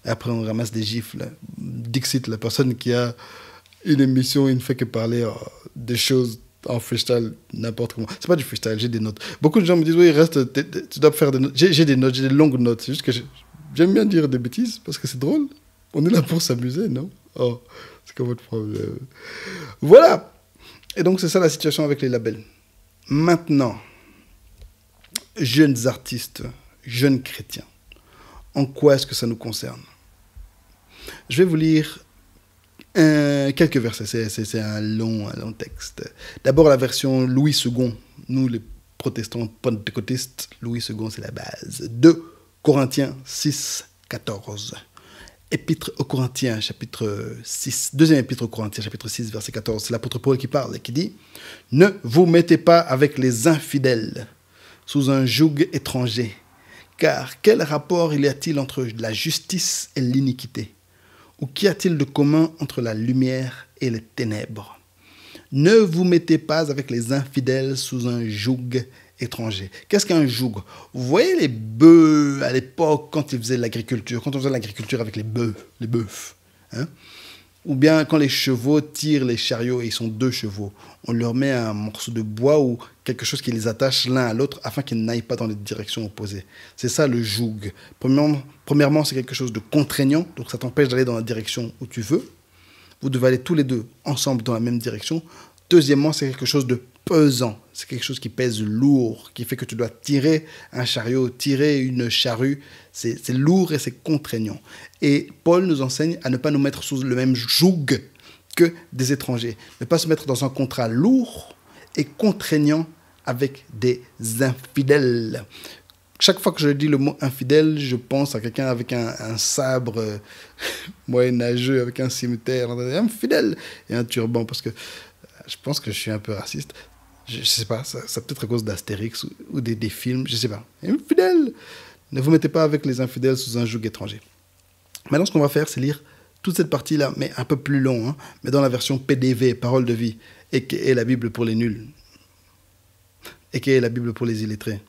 Et après, on ramasse des gifles. Dixit, la personne qui a une émission, il ne fait que parler des choses en freestyle, n'importe comment. C'est pas du freestyle, j'ai des notes. Beaucoup de gens me disent, oui, reste, tu dois faire des notes. J'ai des notes, j'ai des longues notes. C'est juste que j'aime bien dire des bêtises parce que c'est drôle. On est là pour s'amuser, non? Oh, c'est quoi votre problème? Voilà. Et donc, c'est ça la situation avec les labels. Maintenant, jeunes artistes, jeunes chrétiens, en quoi est-ce que ça nous concerne? Je vais vous lire quelques versets. C'est un long texte. D'abord, la version Louis II. Nous, les protestants pentecôtistes, Louis II, c'est la base. 2 Corinthiens 6, 14. Épître aux Corinthiens, chapitre 6. Deuxième épître aux Corinthiens, chapitre 6, verset 14. C'est l'apôtre Paul qui parle et qui dit « Ne vous mettez pas avec les infidèles sous un joug étranger, car quel rapport y a-t-il entre la justice et l'iniquité? Ou qu'y a-t-il de commun entre la lumière et les ténèbres? Ne vous mettez pas avec les infidèles sous un joug étranger. Qu'est-ce qu'un joug? Vous voyez les bœufs à l'époque quand ils faisaient l'agriculture, quand on faisait l'agriculture avec les bœufs, hein? Ou bien quand les chevaux tirent les chariots et ils sont deux chevaux, on leur met un morceau de bois ou quelque chose qui les attache l'un à l'autre afin qu'ils n'aillent pas dans les directions opposées. C'est ça le joug. Premièrement, c'est quelque chose de contraignant, donc ça t'empêche d'aller dans la direction où tu veux. Vous devez aller tous les deux ensemble dans la même direction. Deuxièmement, c'est quelque chose de pesant. C'est quelque chose qui pèse lourd, qui fait que tu dois tirer un chariot, tirer une charrue. C'est lourd et c'est contraignant. Et Paul nous enseigne à ne pas nous mettre sous le même joug que des étrangers. Ne pas se mettre dans un contrat lourd et contraignant avec des infidèles. Chaque fois que je dis le mot infidèle, je pense à quelqu'un avec un sabre moyenâgeux, avec un cimetière, infidèle, et un turban, parce que je pense que je suis un peu raciste. Je ne sais pas, ça peut-être à cause d'Astérix ou des films, je ne sais pas. Infidèle! Ne vous mettez pas avec les infidèles sous un joug étranger. Maintenant, ce qu'on va faire, c'est lire toute cette partie-là, mais un peu plus long, hein, mais dans la version PDV, Parole de vie, et qui est la Bible pour les nuls, et qui est la Bible pour les illettrés,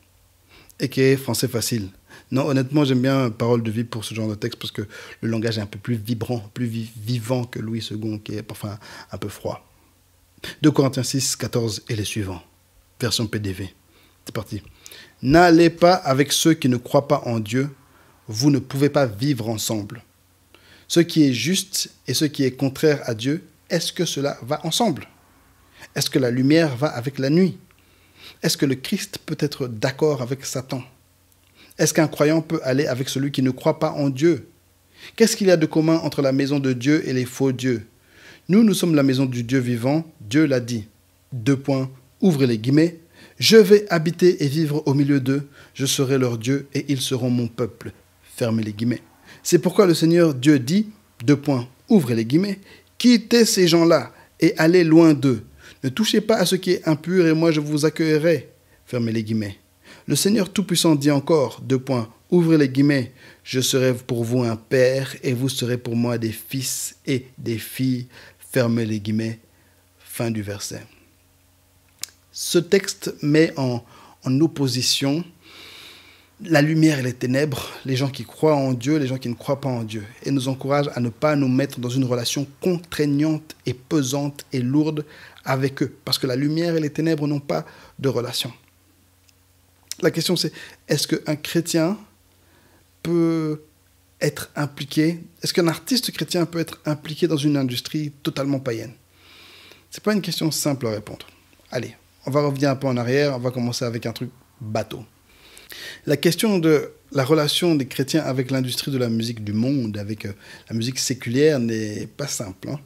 et qui est français facile. Non, honnêtement, j'aime bien Parole de vie pour ce genre de texte, parce que le langage est un peu plus vibrant, plus vivant que Louis II, qui est parfois un peu froid. 2 Corinthiens 6, 14 et les suivants. Version PDV. C'est parti. N'allez pas avec ceux qui ne croient pas en Dieu. Vous ne pouvez pas vivre ensemble. Ce qui est juste et ce qui est contraire à Dieu, est-ce que cela va ensemble? Est-ce que la lumière va avec la nuit? Est-ce que le Christ peut être d'accord avec Satan? Est-ce qu'un croyant peut aller avec celui qui ne croit pas en Dieu? Qu'est-ce qu'il y a de commun entre la maison de Dieu et les faux dieux? Nous sommes la maison du Dieu vivant, Dieu l'a dit. 2 points, ouvrez les guillemets. Je vais habiter et vivre au milieu d'eux, je serai leur Dieu et ils seront mon peuple. Fermez les guillemets. C'est pourquoi le Seigneur Dieu dit, 2 points, ouvrez les guillemets, quittez ces gens-là et allez loin d'eux. Ne touchez pas à ce qui est impur et moi je vous accueillerai. Fermez les guillemets. Le Seigneur Tout-Puissant dit encore, 2 points, ouvrez les guillemets, je serai pour vous un père et vous serez pour moi des fils et des filles. Fermez les guillemets. Fin du verset. Ce texte met en opposition la lumière et les ténèbres, les gens qui croient en Dieu, les gens qui ne croient pas en Dieu, et nous encourage à ne pas nous mettre dans une relation contraignante et pesante et lourde avec eux, parce que la lumière et les ténèbres n'ont pas de relation. La question c'est, est-ce qu'un chrétien peut être impliqué, est-ce qu'un artiste chrétien peut être impliqué dans une industrie totalement païenne? Ce n'est pas une question simple à répondre. Allez, on va revenir un peu en arrière, on va commencer avec un truc bateau. La question de la relation des chrétiens avec l'industrie de la musique du monde, avec la musique séculière, n'est pas simple. Hein.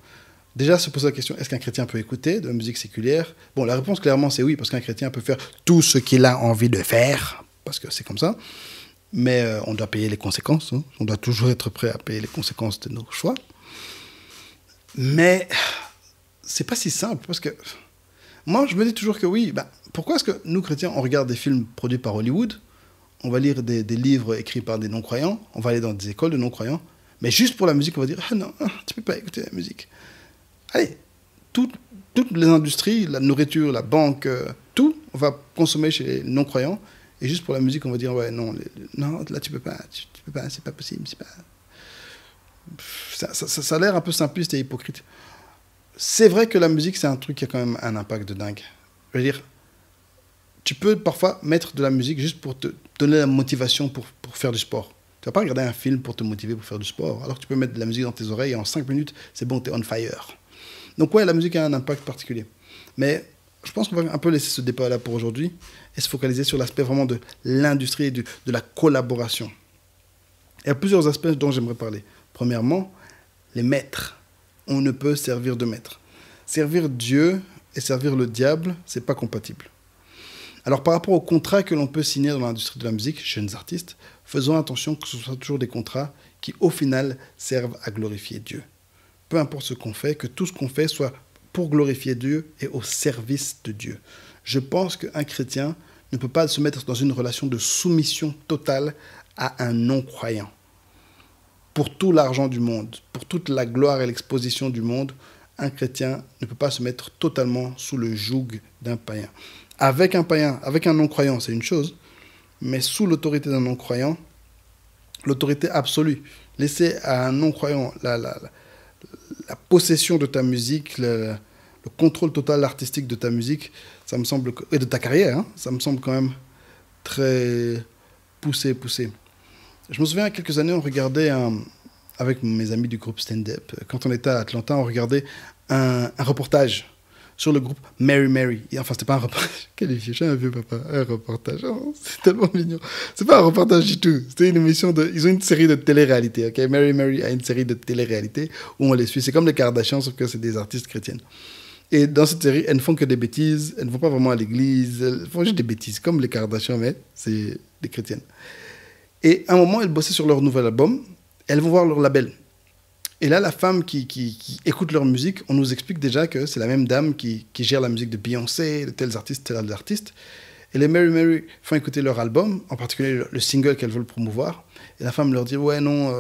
Déjà, se poser la question, est-ce qu'un chrétien peut écouter de la musique séculière? Bon, la réponse, clairement, c'est oui, parce qu'un chrétien peut faire tout ce qu'il a envie de faire, parce que c'est comme ça. Mais on doit payer les conséquences. Hein. On doit toujours être prêt à payer les conséquences de nos choix. Mais c'est pas si simple, parce que moi, je me dis toujours que oui, pourquoi est-ce que nous, chrétiens, on regarde des films produits par Hollywood, on va lire des livres écrits par des non-croyants, on va aller dans des écoles de non-croyants, mais juste pour la musique, on va dire « Ah non, tu peux pas écouter la musique. » Allez, toutes les industries, la nourriture, la banque, tout, on va consommer chez les non-croyants, et juste pour la musique, on va dire « Ouais, non, non là, tu peux pas, c'est pas possible, c'est pas... » Ça a l'air un peu simpliste et hypocrite. C'est vrai que la musique, c'est un truc qui a quand même un impact de dingue. Je veux dire, tu peux parfois mettre de la musique juste pour te donner la motivation pour faire du sport. Tu ne vas pas regarder un film pour te motiver pour faire du sport, alors que tu peux mettre de la musique dans tes oreilles et en 5 minutes, c'est bon, tu es on fire. Donc ouais, la musique a un impact particulier. Mais je pense qu'on va un peu laisser ce débat-là pour aujourd'hui et se focaliser sur l'aspect vraiment de l'industrie et de la collaboration. Il y a plusieurs aspects dont j'aimerais parler. Premièrement, les maîtres. On ne peut servir de maître. Servir Dieu et servir le diable, ce n'est pas compatible. Alors par rapport aux contrats que l'on peut signer dans l'industrie de la musique, jeunes artistes, faisons attention que ce soit toujours des contrats qui au final servent à glorifier Dieu. Peu importe ce qu'on fait, que tout ce qu'on fait soit pour glorifier Dieu et au service de Dieu. Je pense qu'un chrétien ne peut pas se mettre dans une relation de soumission totale à un non-croyant. Pour tout l'argent du monde, pour toute la gloire et l'exposition du monde, un chrétien ne peut pas se mettre totalement sous le joug d'un païen. Avec un non-croyant, c'est une chose, mais sous l'autorité d'un non-croyant, l'autorité absolue. Laisser à un non-croyant la possession de ta musique, le contrôle total artistique de ta musique, ça me semble, et de ta carrière, hein, ça me semble quand même très poussé. Je me souviens, il y a quelques années, on regardait, avec mes amis du groupe Stand Up, quand on était à Atlanta, on regardait un reportage sur le groupe Mary Mary. Et enfin, c'était pas un reportage. Quel vieux, j'ai un vieux papa. Un reportage. Oh, c'est tellement mignon. C'est pas un reportage du tout. C'était une émission de. Ils ont une série de télé-réalité. Ok, Mary Mary a une série de télé-réalité où on les suit. C'est comme les Kardashians, sauf que c'est des artistes chrétiennes. Et dans cette série, elles ne font que des bêtises. Elles ne vont pas vraiment à l'église. Elles font juste des bêtises, comme les Kardashians, mais c'est des chrétiennes. Et à un moment, elles bossaient sur leur nouvel album. Elles vont voir leur label. Et là, la femme qui écoute leur musique, on nous explique déjà que c'est la même dame qui gère la musique de Beyoncé, de tels artistes. Et les Mary Mary font écouter leur album, en particulier le single qu'elles veulent promouvoir. Et la femme leur dit « Ouais, non,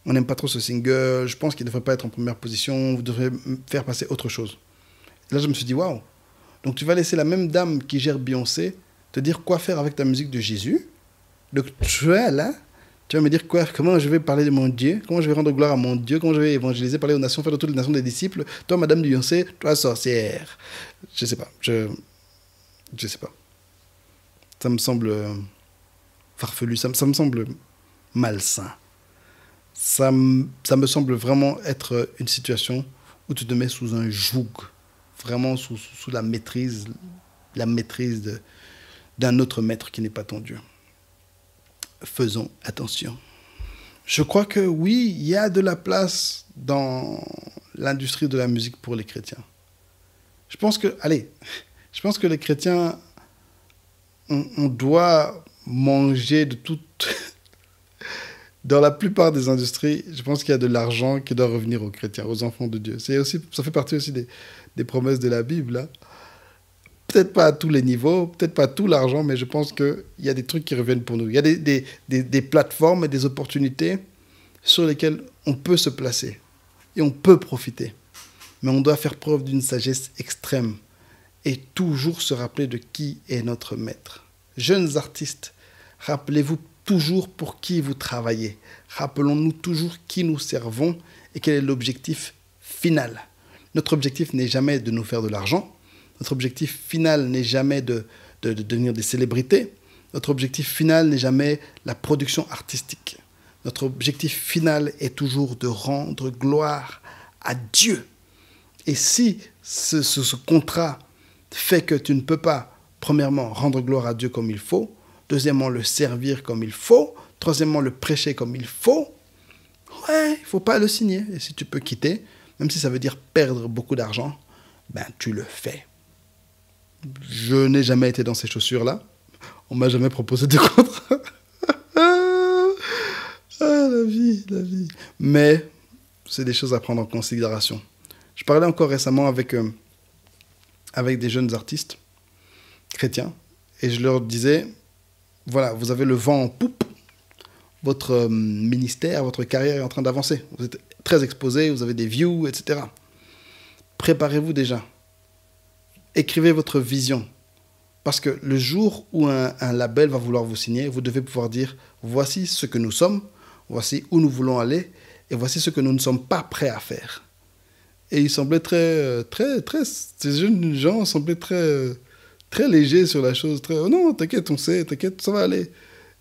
on n'aime pas trop ce single, je pense qu'il ne devrait pas être en première position, vous devrez faire passer autre chose. » Et là, je me suis dit « Waouh !» Donc, tu vas laisser la même dame qui gère Beyoncé te dire quoi faire avec ta musique de Jésus. Donc, tu es là. Tu vas me dire quoi, comment je vais parler de mon Dieu, comment je vais rendre gloire à mon Dieu, comment je vais évangéliser, parler aux nations, faire de toutes les nations des disciples. Toi, Madame Beyoncé, toi, sorcière. Je sais pas. Je sais pas. Ça me semble farfelu, ça me semble malsain. Ça me semble vraiment être une situation où tu te mets sous un joug, vraiment sous la maîtrise d'un autre maître qui n'est pas ton Dieu. Faisons attention. Je crois que oui, il y a de la place dans l'industrie de la musique pour les chrétiens. Je pense que les chrétiens, on doit manger de tout. Dans la plupart des industries, je pense qu'il y a de l'argent qui doit revenir aux chrétiens, aux enfants de Dieu. Ça fait partie aussi des promesses de la Bible, là. Peut-être pas à tous les niveaux, peut-être pas tout l'argent, mais je pense qu'il y a des trucs qui reviennent pour nous. Il y a des plateformes et des opportunités sur lesquelles on peut se placer et on peut profiter. Mais on doit faire preuve d'une sagesse extrême et toujours se rappeler de qui est notre maître. Jeunes artistes, rappelez-vous toujours pour qui vous travaillez. Rappelons-nous toujours qui nous servons et quel est l'objectif final. Notre objectif n'est jamais de nous faire de l'argent. Notre objectif final n'est jamais de devenir des célébrités. Notre objectif final n'est jamais la production artistique. Notre objectif final est toujours de rendre gloire à Dieu. Et si ce contrat fait que tu ne peux pas, premièrement, rendre gloire à Dieu comme il faut, deuxièmement, le servir comme il faut, troisièmement, le prêcher comme il faut, ouais, il ne faut pas le signer. Et si tu peux quitter, même si ça veut dire perdre beaucoup d'argent, ben tu le fais. Je n'ai jamais été dans ces chaussures-là. On m'a jamais proposé de contrat. La vie. Mais c'est des choses à prendre en considération. Je parlais encore récemment avec des jeunes artistes chrétiens et je leur disais, voilà, vous avez le vent en poupe, votre ministère, votre carrière est en train d'avancer. Vous êtes très exposé, vous avez des views, etc. Préparez-vous déjà. Écrivez votre vision. Parce que le jour où un label va vouloir vous signer, vous devez pouvoir dire, voici ce que nous sommes, voici où nous voulons aller, et voici ce que nous ne sommes pas prêts à faire. Et ils semblaient ces jeunes gens semblaient très légers sur la chose. Oh non, t'inquiète, on sait, t'inquiète, ça va aller.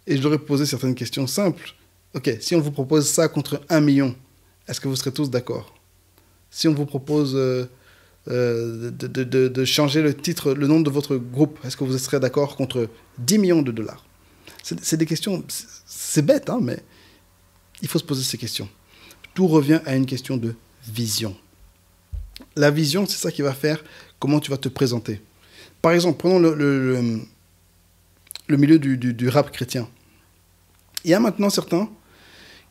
Et je leur ai posé certaines questions simples. Ok, si on vous propose ça contre 1 million, est-ce que vous serez tous d'accord? Si on vous propose de changer le nom de votre groupe, est-ce que vous serez d'accord contre 10 millions de dollars? C'est des questions, c'est bête, hein, mais il faut se poser ces questions. Tout revient à une question de vision. La vision, c'est ça qui va faire comment tu vas te présenter. Par exemple, prenons le milieu du rap chrétien. Il y a maintenant certains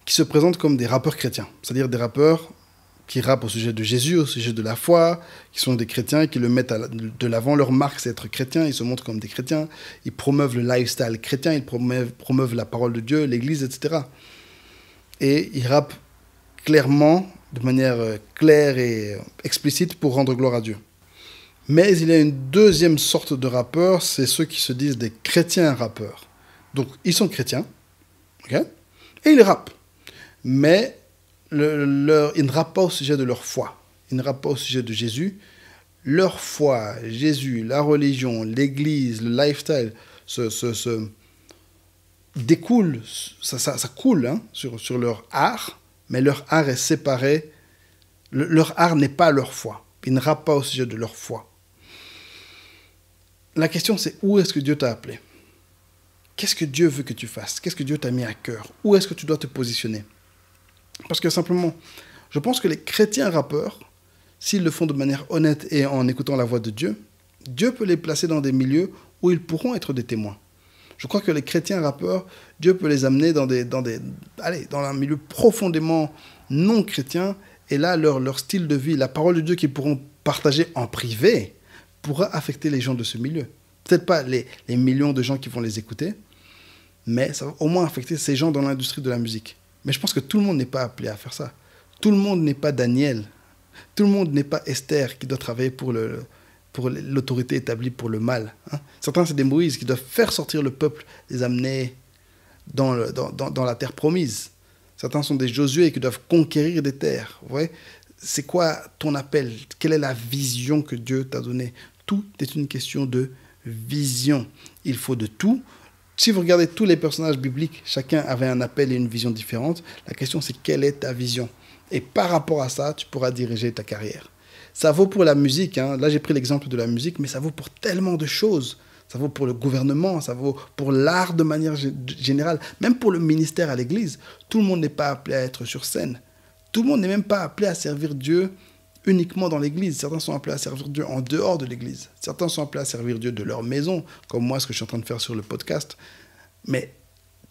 qui se présentent comme des rappeurs chrétiens, c'est-à-dire des rappeurs qui rappent au sujet de Jésus, au sujet de la foi, qui sont des chrétiens, qui le mettent de l'avant. Leur marque, c'est être chrétien, ils se montrent comme des chrétiens, ils promeuvent le lifestyle chrétien, ils promeuvent la parole de Dieu, l'Église, etc. Et ils rappent clairement de manière claire et explicite pour rendre gloire à Dieu. Mais il y a une deuxième sorte de rappeurs, c'est ceux qui se disent des chrétiens rappeurs. Donc, ils sont chrétiens, ok, et ils rappent. Mais ils ne rappent pas au sujet de leur foi. Ils ne rappent pas au sujet de Jésus. Leur foi, Jésus, la religion, l'église, le lifestyle, découle, ça coule hein, sur leur art, mais leur art est séparé. Leur art n'est pas leur foi. Ils ne rappent pas au sujet de leur foi. La question, c'est où est-ce que Dieu t'a appelé? Qu'est-ce que Dieu veut que tu fasses? Qu'est-ce que Dieu t'a mis à cœur? Où est-ce que tu dois te positionner? Parce que simplement, je pense que les chrétiens rappeurs, s'ils le font de manière honnête et en écoutant la voix de Dieu, Dieu peut les placer dans des milieux où ils pourront être des témoins. Je crois que les chrétiens rappeurs, Dieu peut les amener dans un milieu profondément non chrétien, et là, leur style de vie, la parole de Dieu qu'ils pourront partager en privé, pourra affecter les gens de ce milieu. Peut-être pas les millions de gens qui vont les écouter, mais ça va au moins affecter ces gens dans l'industrie de la musique. Mais je pense que tout le monde n'est pas appelé à faire ça. Tout le monde n'est pas Daniel. Tout le monde n'est pas Esther qui doit travailler pour l'autorité établie pour le mal. Hein. Certains, c'est des Moïse qui doivent faire sortir le peuple, les amener dans la terre promise. Certains sont des Josué qui doivent conquérir des terres. Vous voyez ? C'est quoi ton appel? Quelle est la vision que Dieu t'a donnée? Tout est une question de vision. Il faut de tout. Si vous regardez tous les personnages bibliques, chacun avait un appel et une vision différente. La question, c'est quelle est ta vision? Et par rapport à ça, tu pourras diriger ta carrière. Ça vaut pour la musique. Hein. Là, j'ai pris l'exemple de la musique, mais ça vaut pour tellement de choses. Ça vaut pour le gouvernement, ça vaut pour l'art de manière générale, même pour le ministère à l'église. Tout le monde n'est pas appelé à être sur scène. Tout le monde n'est même pas appelé à servir Dieu uniquement dans l'église. Certains sont appelés à servir Dieu en dehors de l'église. Certains sont appelés à servir Dieu de leur maison, comme moi, ce que je suis en train de faire sur le podcast. Mais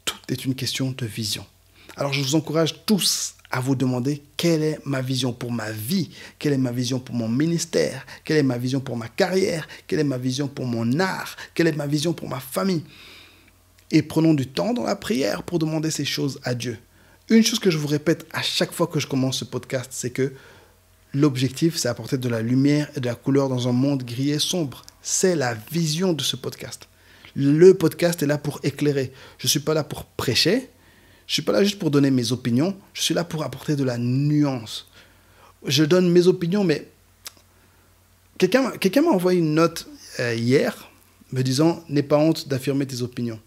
tout est une question de vision. Alors, je vous encourage tous à vous demander quelle est ma vision pour ma vie, quelle est ma vision pour mon ministère, quelle est ma vision pour ma carrière, quelle est ma vision pour mon art, quelle est ma vision pour ma famille. Et prenons du temps dans la prière pour demander ces choses à Dieu. Une chose que je vous répète à chaque fois que je commence ce podcast, c'est que l'objectif, c'est apporter de la lumière et de la couleur dans un monde gris et sombre. C'est la vision de ce podcast. Le podcast est là pour éclairer. Je ne suis pas là pour prêcher. Je ne suis pas là juste pour donner mes opinions. Je suis là pour apporter de la nuance. Je donne mes opinions, mais quelqu'un m'a envoyé une note hier me disant « N'aie pas honte d'affirmer tes opinions ».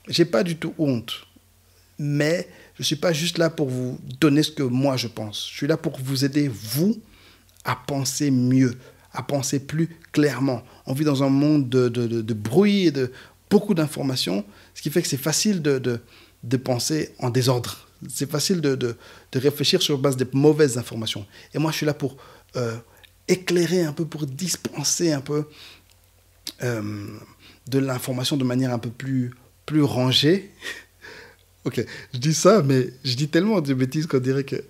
Je n'ai pas du tout honte. Mais je ne suis pas juste là pour vous donner ce que moi je pense. Je suis là pour vous aider, vous, à penser mieux, à penser plus clairement. On vit dans un monde de bruit et de beaucoup d'informations, ce qui fait que c'est facile de penser en désordre. C'est facile de réfléchir sur base des mauvaises informations. Et moi, je suis là pour éclairer un peu, pour dispenser un peu de l'information de manière un peu plus rangée. Ok, je dis ça, mais je dis tellement de bêtises qu'on dirait que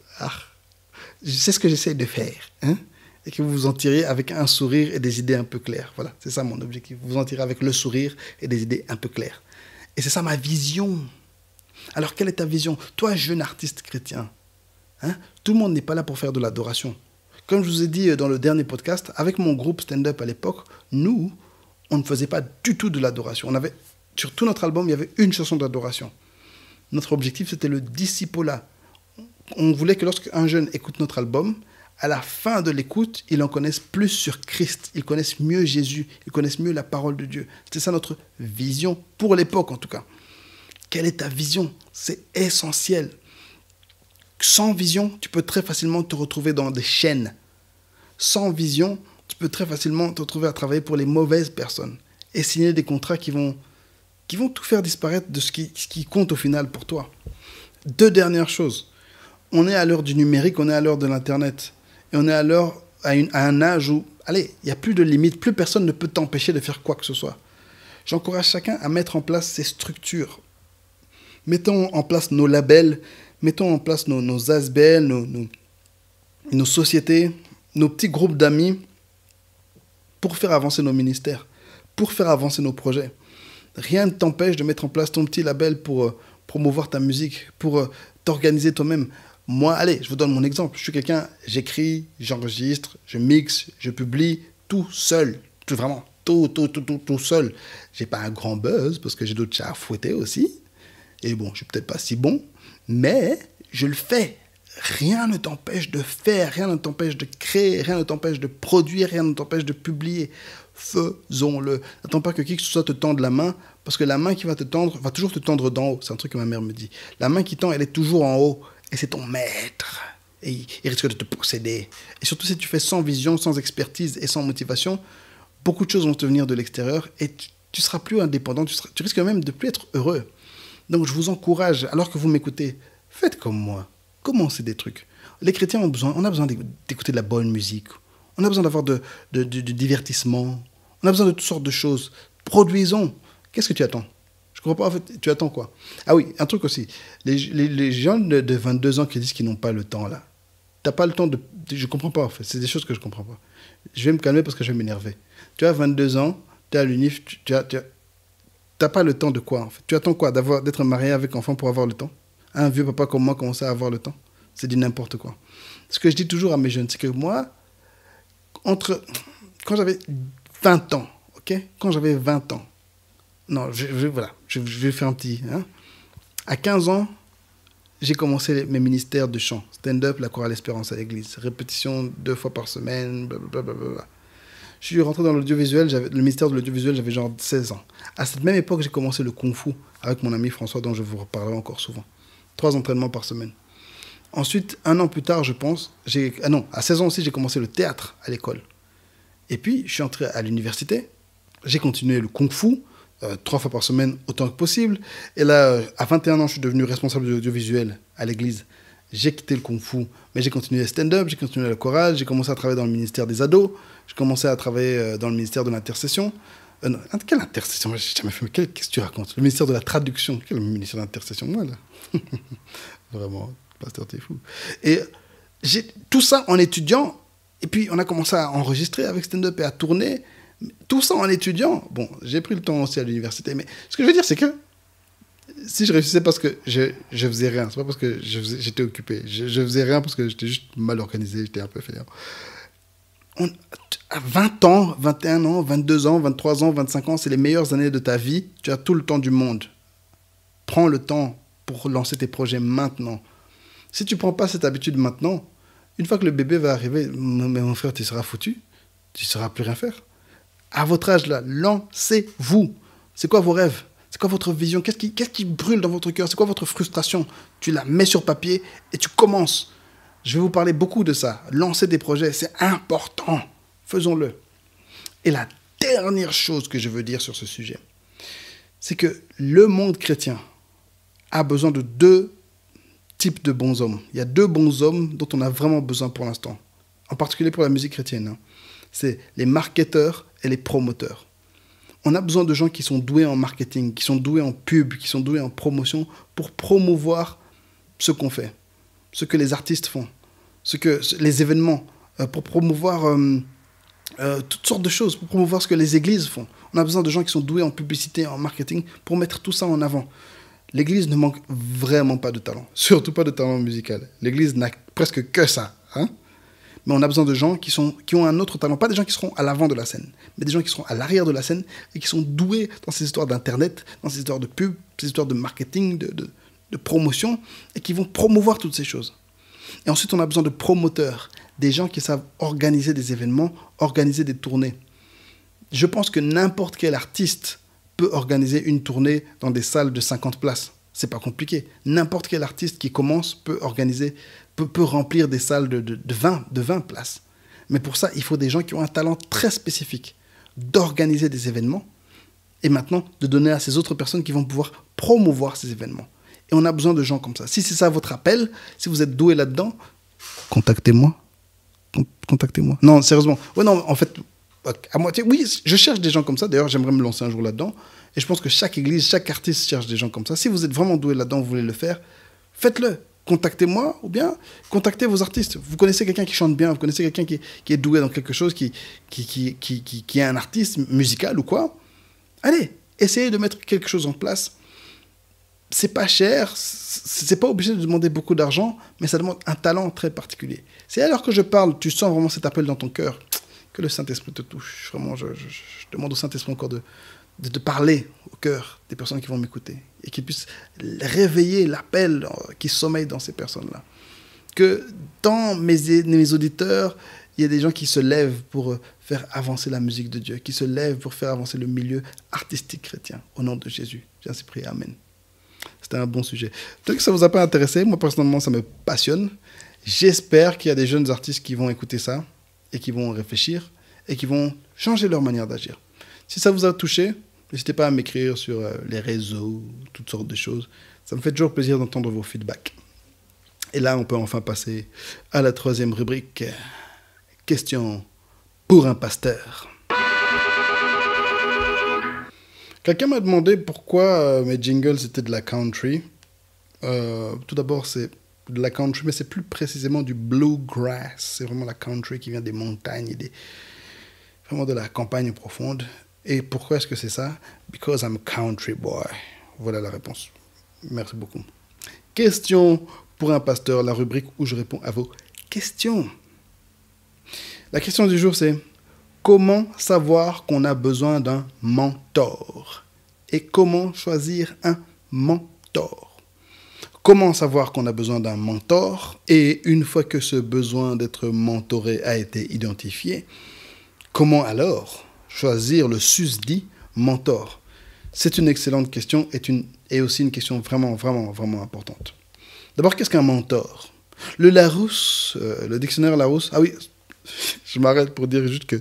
c'est ce que j'essaie de faire. Hein? Et que vous vous en tirez avec un sourire et des idées un peu claires. Voilà, c'est ça mon objectif. Vous en tirez avec le sourire et des idées un peu claires. Et c'est ça ma vision. Alors, quelle est ta vision? Toi, jeune artiste chrétien, hein? Tout le monde n'est pas là pour faire de l'adoration. Comme je vous ai dit dans le dernier podcast, avec mon groupe stand-up à l'époque, nous, on ne faisait pas du tout de l'adoration. Sur tout notre album, il y avait une chanson d'adoration. Notre objectif, c'était le discipolat. On voulait que lorsqu'un jeune écoute notre album, à la fin de l'écoute, il en connaisse plus sur Christ. Il connaisse mieux Jésus. Il connaisse mieux la parole de Dieu. C'était ça notre vision, pour l'époque en tout cas. Quelle est ta vision? C'est essentiel. Sans vision, tu peux très facilement te retrouver dans des chaînes. Sans vision, tu peux très facilement te retrouver à travailler pour les mauvaises personnes et signer des contrats qui vont tout faire disparaître de ce qui compte au final pour toi. 2 dernières choses. On est à l'heure du numérique, on est à l'heure de l'Internet. Et on est à l'heure, à un âge où, allez, il n'y a plus de limite, plus personne ne peut t'empêcher de faire quoi que ce soit. J'encourage chacun à mettre en place ces structures. Mettons en place nos labels, mettons en place nos ASBL, nos sociétés, nos petits groupes d'amis pour faire avancer nos ministères, pour faire avancer nos projets. Rien ne t'empêche de mettre en place ton petit label pour promouvoir ta musique, pour t'organiser toi-même. Moi, allez, je vous donne mon exemple. Je suis quelqu'un, j'écris, j'enregistre, je mixe, je publie tout seul. Tout, vraiment, tout seul. J'ai pas un grand buzz parce que j'ai d'autres chats à fouetter aussi. Et bon, je suis peut-être pas si bon, mais je le fais. Rien ne t'empêche de faire, rien ne t'empêche de créer, rien ne t'empêche de produire, rien ne t'empêche de publier. Faisons-le. N'attends pas que qui que ce soit te tende la main, parce que la main qui va te tendre va toujours te tendre d'en haut. C'est un truc que ma mère me dit. La main qui tend, elle est toujours en haut, et c'est ton maître. Et il risque de te posséder. Et surtout si tu fais sans vision, sans expertise et sans motivation, beaucoup de choses vont te venir de l'extérieur, et tu seras plus indépendant, tu risques même de plus être heureux. Donc je vous encourage, alors que vous m'écoutez, faites comme moi. Commencez des trucs. Les chrétiens on a besoin d'écouter de la bonne musique. On a besoin d'avoir du divertissement. On a besoin de toutes sortes de choses. Produisons. Qu'est-ce que tu attends? Je comprends pas, en fait, tu attends quoi? Ah oui, un truc aussi. Les gens de 22 ans qui disent qu'ils n'ont pas le temps, là. T'as pas le temps de... Je comprends pas, en fait. C'est des choses que je comprends pas. Je vais me calmer parce que je vais m'énerver. Tu as 22 ans, tu es à l'UNIF, t'as pas le temps de quoi, en fait? Tu attends quoi? D'être marié avec enfant pour avoir le temps? Un vieux papa comme moi commençait à avoir le temps? C'est du n'importe quoi. Ce que je dis toujours à mes jeunes, c'est que moi, quand j'avais 20 ans, ok? Quand j'avais 20 ans, non, voilà, je vais faire un petit... Hein? À 15 ans, j'ai commencé mes ministères de chant. Stand-up, la chorale Espérance à l'église. Répétition 2 fois par semaine, blablabla. Je suis rentré dans l'audiovisuel, le ministère de l'audiovisuel, j'avais genre 16 ans. À cette même époque, j'ai commencé le kung-fu avec mon ami François, dont je vous reparlerai encore souvent. 3 entraînements par semaine. Ensuite, 1 an plus tard, je pense, à 16 ans aussi, j'ai commencé le théâtre à l'école. Et puis, je suis entré à l'université. J'ai continué le kung-fu, 3 fois par semaine, autant que possible. Et là, à 21 ans, je suis devenu responsable de l'audiovisuel à l'église. J'ai quitté le kung-fu, mais j'ai continué le stand-up, j'ai continué la chorale, j'ai commencé à travailler dans le ministère des ados, j'ai commencé à travailler dans le ministère de l'intercession. Non, quelle intercession? J'ai jamais fait. Qu'est-ce que tu racontes? Le ministère de la traduction. Quel ministère de l'intercession? Moi, là. Vraiment, pasteur, t'es fou. Et j'ai tout ça en étudiant. Et puis, on a commencé à enregistrer avec stand-up et à tourner. Tout ça en étudiant. Bon, j'ai pris le temps aussi à l'université. Mais ce que je veux dire, c'est que si je réussissais parce que je faisais rien. C'est pas parce que j'étais occupé. Je faisais rien parce que j'étais juste mal organisé. J'étais un peu fainéant. À 20 ans, 21 ans, 22 ans, 23 ans, 25 ans, c'est les meilleures années de ta vie. Tu as tout le temps du monde. Prends le temps pour lancer tes projets maintenant. Si tu ne prends pas cette habitude maintenant, une fois que le bébé va arriver, mais mon frère, tu seras foutu. Tu ne sauras plus rien faire. À votre âge, là, lancez-vous. C'est quoi vos rêves? C'est quoi votre vision? Qu'est-ce qui brûle dans votre cœur? C'est quoi votre frustration? Tu la mets sur papier et tu commences. Je vais vous parler beaucoup de ça. Lancer des projets, c'est important. Faisons-le. Et la dernière chose que je veux dire sur ce sujet, c'est que le monde chrétien a besoin de 2 types de bons hommes. Il y a 2 bons hommes dont on a vraiment besoin pour l'instant, en particulier pour la musique chrétienne. C'est les marketeurs et les promoteurs. On a besoin de gens qui sont doués en marketing, qui sont doués en pub, qui sont doués en promotion pour promouvoir ce qu'on fait, ce que les artistes font, les événements, pour promouvoir toutes sortes de choses, pour promouvoir ce que les églises font. On a besoin de gens qui sont doués en publicité, en marketing, pour mettre tout ça en avant. L'église ne manque vraiment pas de talent, surtout pas de talent musical. L'église n'a presque que ça. Hein? Mais on a besoin de gens qui ont un autre talent, pas des gens qui seront à l'avant de la scène, mais des gens qui seront à l'arrière de la scène et qui sont doués dans ces histoires d'internet, dans ces histoires de pub, ces histoires de marketing, de promotion, et qui vont promouvoir toutes ces choses. Et ensuite, on a besoin de promoteurs, des gens qui savent organiser des événements, organiser des tournées. Je pense que n'importe quel artiste peut organiser une tournée dans des salles de 50 places. C'est pas compliqué. N'importe quel artiste qui commence peut remplir des salles de 20 places. Mais pour ça, il faut des gens qui ont un talent très spécifique d'organiser des événements et maintenant de donner à ces autres personnes qui vont pouvoir promouvoir ces événements. Et on a besoin de gens comme ça. Si c'est ça votre appel, si vous êtes doué là-dedans, contactez-moi. Contactez-moi. Non, sérieusement. Ouais, non, en fait, à moitié, oui, je cherche des gens comme ça. D'ailleurs, j'aimerais me lancer un jour là-dedans. Et je pense que chaque église, chaque artiste cherche des gens comme ça. Si vous êtes vraiment doué là-dedans, vous voulez le faire, faites-le. Contactez-moi ou bien contactez vos artistes. Vous connaissez quelqu'un qui chante bien, vous connaissez quelqu'un qui est doué dans quelque chose, qui est un artiste musical ou quoi. Allez, essayez de mettre quelque chose en place. c'est pas cher, c'est pas obligé de demander beaucoup d'argent, mais ça demande un talent très particulier. C'est alors que je parle, tu sens vraiment cet appel dans ton cœur, que le Saint-Esprit te touche. Vraiment, je demande au Saint-Esprit encore de parler au cœur des personnes qui vont m'écouter et qu'il puisse réveiller l'appel qui sommeille dans ces personnes-là. Que dans mes auditeurs, il y a des gens qui se lèvent pour faire avancer la musique de Dieu, qui se lèvent pour faire avancer le milieu artistique chrétien. Au nom de Jésus, j'ai ainsi prié. Amen. C'était un bon sujet. Peut-être que ça ne vous a pas intéressé. Moi, personnellement, ça me passionne. J'espère qu'il y a des jeunes artistes qui vont écouter ça et qui vont réfléchir et qui vont changer leur manière d'agir. Si ça vous a touché, n'hésitez pas à m'écrire sur les réseaux, toutes sortes de choses. Ça me fait toujours plaisir d'entendre vos feedbacks. Et là, on peut enfin passer à la troisième rubrique. Question pour un pasteur. Quelqu'un m'a demandé pourquoi mes jingles étaient de la country. Tout d'abord, c'est de la country, mais c'est plus précisément du bluegrass. C'est vraiment la country qui vient des montagnes et vraiment de la campagne profonde. Et pourquoi est-ce que c'est ça? Because I'm a country boy. Voilà la réponse. Merci beaucoup. Question pour un pasteur, la rubrique où je réponds à vos questions. La question du jour, c'est comment savoir qu'on a besoin d'un mentor? Et comment choisir un mentor? Comment savoir qu'on a besoin d'un mentor? Et une fois que ce besoin d'être mentoré a été identifié, comment alors choisir le susdit mentor? C'est une excellente question et aussi une question vraiment, vraiment, vraiment importante. D'abord, qu'est-ce qu'un mentor? Le Larousse, le dictionnaire Larousse, ah oui, je m'arrête pour dire juste que,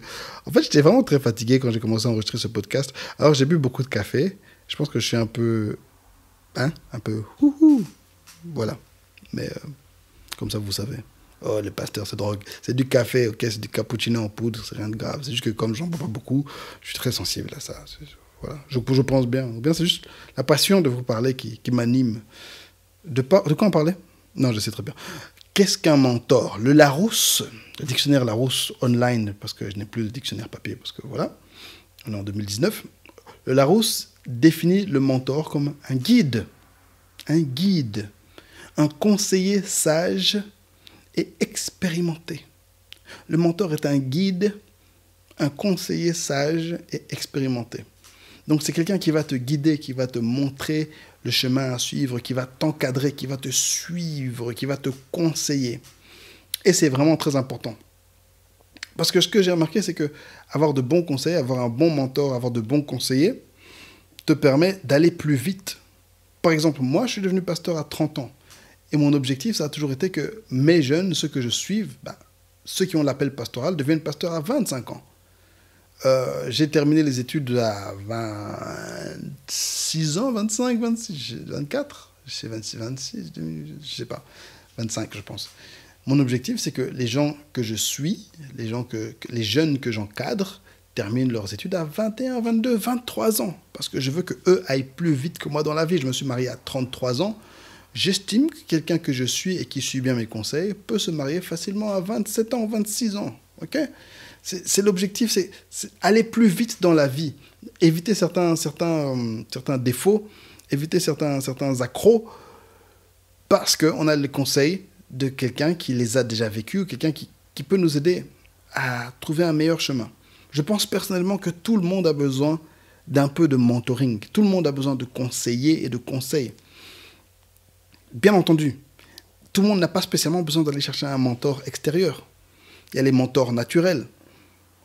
en fait, j'étais vraiment très fatigué quand j'ai commencé à enregistrer ce podcast. Alors, j'ai bu beaucoup de café. Je pense que je suis un peu, voilà. Mais comme ça, vous savez. Oh, les pasteurs, c'est drogue. C'est du café, ok, c'est du cappuccino en poudre, c'est rien de grave. C'est juste que comme j'en bois pas beaucoup, je suis très sensible à ça. Voilà. Je pense bien. Ou bien c'est juste la passion de vous parler qui m'anime. De quoi on parlait? Non, je sais très bien. Qu'est-ce qu'un mentor? Le Larousse, le dictionnaire Larousse online, parce que je n'ai plus de dictionnaire papier, parce que voilà, on est en 2019. Le Larousse définit le mentor comme un guide, un conseiller sage et expérimenté. Le mentor est un guide, un conseiller sage et expérimenté. Donc c'est quelqu'un qui va te guider, qui va te montrer le chemin à suivre, qui va t'encadrer, qui va te suivre, qui va te conseiller. Et c'est vraiment très important. Parce que ce que j'ai remarqué, c'est que avoir de bons conseils, avoir un bon mentor, avoir de bons conseillers, te permet d'aller plus vite. Par exemple, moi, je suis devenu pasteur à 30 ans. Et mon objectif, ça a toujours été que mes jeunes, ceux que je suive, ceux qui ont l'appel pastoral, deviennent pasteurs à 25 ans. J'ai terminé les études à 26 ans, 25, 26, 24, je sais 26, 26, je sais pas, 25 je pense. Mon objectif, c'est que les gens que je suis, les jeunes que j'encadre, terminent leurs études à 21, 22, 23 ans. Parce que je veux qu'eux aillent plus vite que moi dans la vie. Je me suis marié à 33 ans. J'estime que quelqu'un que je suis et qui suit bien mes conseils peut se marier facilement à 27 ans, 26 ans. Ok ? C'est l'objectif, c'est aller plus vite dans la vie, éviter certains défauts, éviter certains accros, parce qu'on a les conseils de quelqu'un qui les a déjà vécus, ou quelqu'un qui peut nous aider à trouver un meilleur chemin. Je pense personnellement que tout le monde a besoin d'un peu de mentoring. Tout le monde a besoin de conseillers et de conseils. Bien entendu, tout le monde n'a pas spécialement besoin d'aller chercher un mentor extérieur. Il y a les mentors naturels.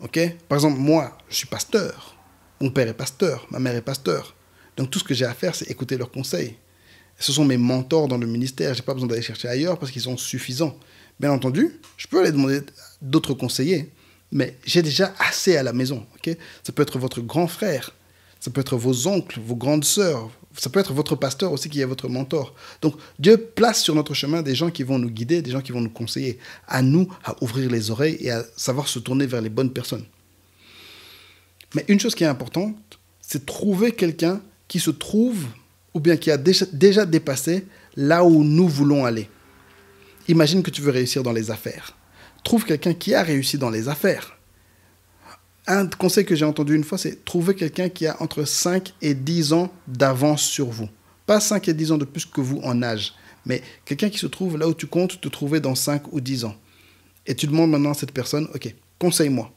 Okay? Par exemple, moi, je suis pasteur. Mon père est pasteur, ma mère est pasteur. Donc tout ce que j'ai à faire, c'est écouter leurs conseils. Ce sont mes mentors dans le ministère. Je n'ai pas besoin d'aller chercher ailleurs parce qu'ils sont suffisants. Bien entendu, je peux aller demander d'autres conseillers, mais j'ai déjà assez à la maison. Okay? Ça peut être votre grand frère, ça peut être vos oncles, vos grandes sœurs, ça peut être votre pasteur aussi qui est votre mentor. Donc Dieu place sur notre chemin des gens qui vont nous guider, des gens qui vont nous conseiller. À nous, à ouvrir les oreilles et à savoir se tourner vers les bonnes personnes. Mais une chose qui est importante, c'est trouver quelqu'un qui se trouve ou bien qui a déjà dépassé là où nous voulons aller. Imagine que tu veux réussir dans les affaires. Trouve quelqu'un qui a réussi dans les affaires. Un conseil que j'ai entendu une fois, c'est trouver quelqu'un qui a entre 5 et 10 ans d'avance sur vous. Pas 5 et 10 ans de plus que vous en âge, mais quelqu'un qui se trouve là où tu comptes te trouver dans 5 ou 10 ans. Et tu demandes maintenant à cette personne, ok, conseille-moi.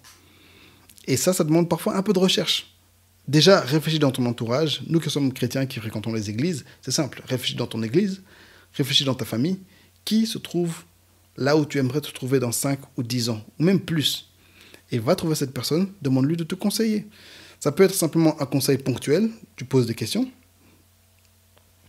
Et ça demande parfois un peu de recherche. Déjà, réfléchis dans ton entourage. Nous qui sommes chrétiens, qui fréquentons les églises, c'est simple. Réfléchis dans ton église, réfléchis dans ta famille. Qui se trouve là où tu aimerais te trouver dans 5 ou 10 ans, ou même plus. Et va trouver cette personne, demande-lui de te conseiller. Ça peut être simplement un conseil ponctuel, tu poses des questions.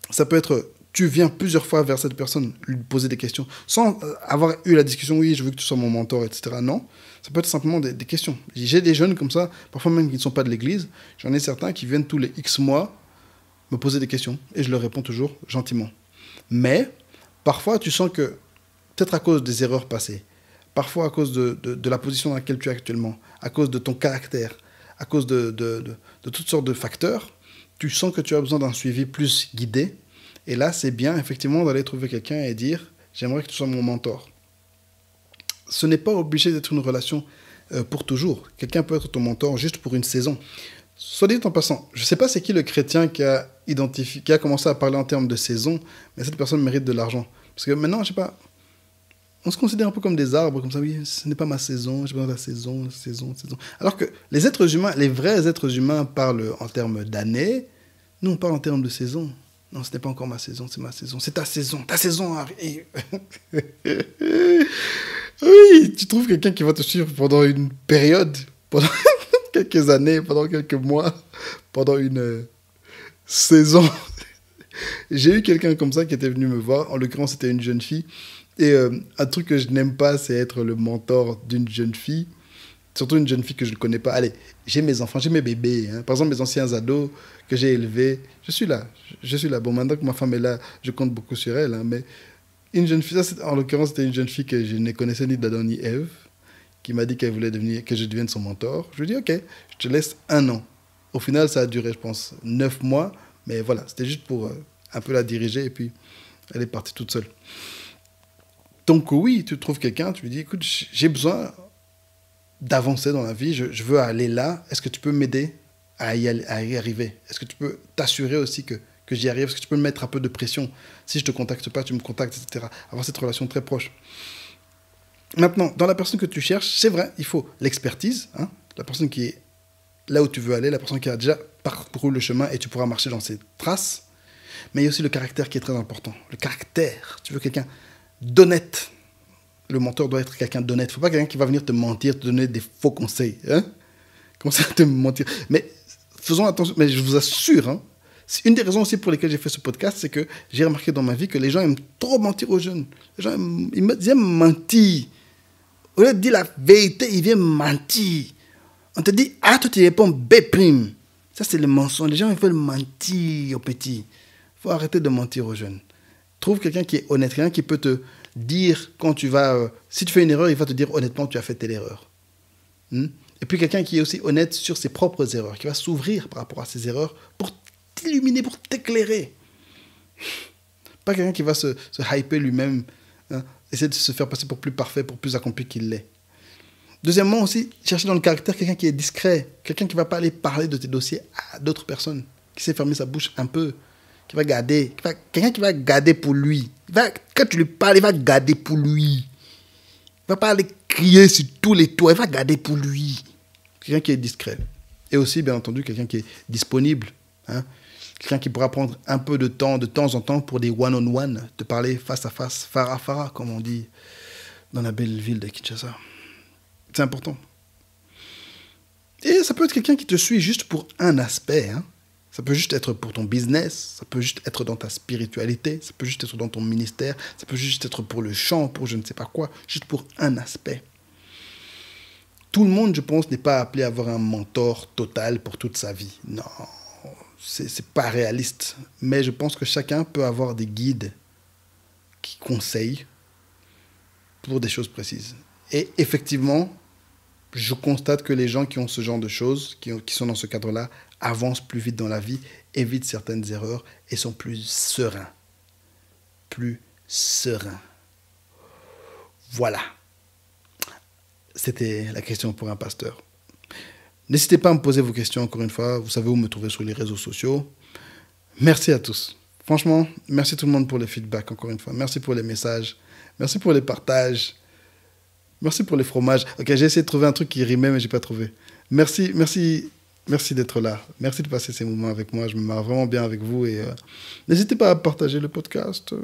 Ça peut être, tu viens plusieurs fois vers cette personne, lui poser des questions, sans avoir eu la discussion, oui, je veux que tu sois mon mentor, etc. Non, ça peut être simplement des questions. J'ai des jeunes comme ça, parfois même qui ne sont pas de l'église, j'en ai certains qui viennent tous les X mois me poser des questions, et je leur réponds toujours gentiment. Mais, parfois, tu sens que, peut-être à cause des erreurs passées, parfois à cause de la position dans laquelle tu es actuellement, à cause de ton caractère, à cause de toutes sortes de facteurs, tu sens que tu as besoin d'un suivi plus guidé. Et là, c'est bien, effectivement, d'aller trouver quelqu'un et dire « J'aimerais que tu sois mon mentor ». Ce n'est pas obligé d'être une relation pour toujours. Quelqu'un peut être ton mentor juste pour une saison. Soit dit en passant, je ne sais pas c'est qui le chrétien qui a commencé à parler en termes de saison, mais cette personne mérite de l'argent. Parce que maintenant, je sais pas, on se considère un peu comme des arbres, comme ça, oui, ce n'est pas ma saison, j'ai besoin de la saison. Alors que les êtres humains, les vrais êtres humains parlent en termes d'années, nous on parle en termes de saison. Non, ce n'est pas encore ma saison, c'est ma saison. C'est ta saison arrive. Oui, tu trouves quelqu'un qui va te suivre pendant une période, pendant quelques années, pendant quelques mois, pendant une saison. J'ai eu quelqu'un comme ça qui était venu me voir, en l'occurrence c'était une jeune fille, et un truc que je n'aime pas, c'est être le mentor d'une jeune fille, surtout une jeune fille que je ne connais pas. Allez, j'ai mes enfants, j'ai mes bébés, hein. Par exemple mes anciens ados que j'ai élevés, je suis là. Bon, maintenant que ma femme est là, je compte beaucoup sur elle, hein, mais une jeune fille, ça, en l'occurrence c'était une jeune fille que je ne connaissais ni d'Adam ni Ève, qui m'a dit qu'elle voulait que je devienne son mentor. Je lui ai dit, ok, je te laisse 1 an. Au final, ça a duré, je pense, 9 mois, mais voilà, c'était juste pour un peu la diriger, et puis elle est partie toute seule. Donc oui, tu trouves quelqu'un, tu lui dis, écoute, j'ai besoin d'avancer dans la vie, je veux aller là, est-ce que tu peux m'aider à y arriver? Est-ce que tu peux t'assurer aussi que j'y arrive? Est-ce que tu peux me mettre un peu de pression? Si je ne te contacte pas, tu me contactes, etc. Avoir cette relation très proche. Maintenant, dans la personne que tu cherches, c'est vrai, il faut l'expertise, hein, la personne qui est là où tu veux aller, la personne qui a déjà parcouru le chemin et tu pourras marcher dans ses traces, mais il y a aussi le caractère qui est très important. Le caractère, tu veux quelqu'un d'honnête. Le mentor doit être quelqu'un d'honnête. Il ne faut pas quelqu'un qui va venir te mentir, te donner des faux conseils. Hein? Comment ça te mentir? Mais faisons attention, mais je vous assure, hein, c'est une des raisons aussi pour lesquelles j'ai fait ce podcast, c'est que j'ai remarqué dans ma vie que les gens aiment trop mentir aux jeunes. Les gens ils aiment mentir. Au lieu de dire la vérité, ils viennent mentir. On te dit, ah, toi tu réponds B'. Ça, c'est le mensonge. Les gens, ils veulent mentir aux petits. Il faut arrêter de mentir aux jeunes. Trouve quelqu'un qui est honnête, quelqu'un qui peut te dire quand tu vas... si tu fais une erreur, il va te dire honnêtement, tu as fait telle erreur. Et puis quelqu'un qui est aussi honnête sur ses propres erreurs, qui va s'ouvrir par rapport à ses erreurs pour t'illuminer, pour t'éclairer. Pas quelqu'un qui va se hyper lui-même, hein, essayer de se faire passer pour plus parfait, pour plus accompli qu'il l'est. Deuxièmement aussi, chercher dans le caractère quelqu'un qui est discret, quelqu'un qui ne va pas aller parler de tes dossiers à d'autres personnes, qui sait fermer sa bouche un peu, qui va garder, quelqu'un qui va garder pour lui. Quand tu lui parles, il va garder pour lui. Il ne va pas aller crier sur tous les toits, il va garder pour lui. Quelqu'un qui est discret. Et aussi, bien entendu, quelqu'un qui est disponible. Hein? Quelqu'un qui pourra prendre un peu de temps en temps, pour des one-on-one, te parler face à face, fara, comme on dit dans la belle ville de Kinshasa. C'est important. Et ça peut être quelqu'un qui te suit juste pour un aspect, hein. Ça peut juste être pour ton business, ça peut juste être dans ta spiritualité, ça peut juste être dans ton ministère, ça peut juste être pour le chant, pour je ne sais pas quoi, juste pour un aspect. Tout le monde, je pense, n'est pas appelé à avoir un mentor total pour toute sa vie. Non, c'est pas réaliste. Mais je pense que chacun peut avoir des guides qui conseillent pour des choses précises. Et effectivement, je constate que les gens qui ont ce genre de choses, qui sont dans ce cadre-là, avancent plus vite dans la vie, évitent certaines erreurs et sont plus sereins. Plus sereins. Voilà. C'était la question pour un pasteur. N'hésitez pas à me poser vos questions encore une fois. Vous savez où me trouver sur les réseaux sociaux. Merci à tous. Franchement, merci tout le monde pour les feedbacks, encore une fois. Merci pour les messages. Merci pour les partages. Merci pour les fromages. Ok, j'ai essayé de trouver un truc qui rimait, mais j'ai pas trouvé. Merci, merci, merci d'être là. Merci de passer ces moments avec moi. Je me marre vraiment bien avec vous. Et n'hésitez pas à partager le podcast,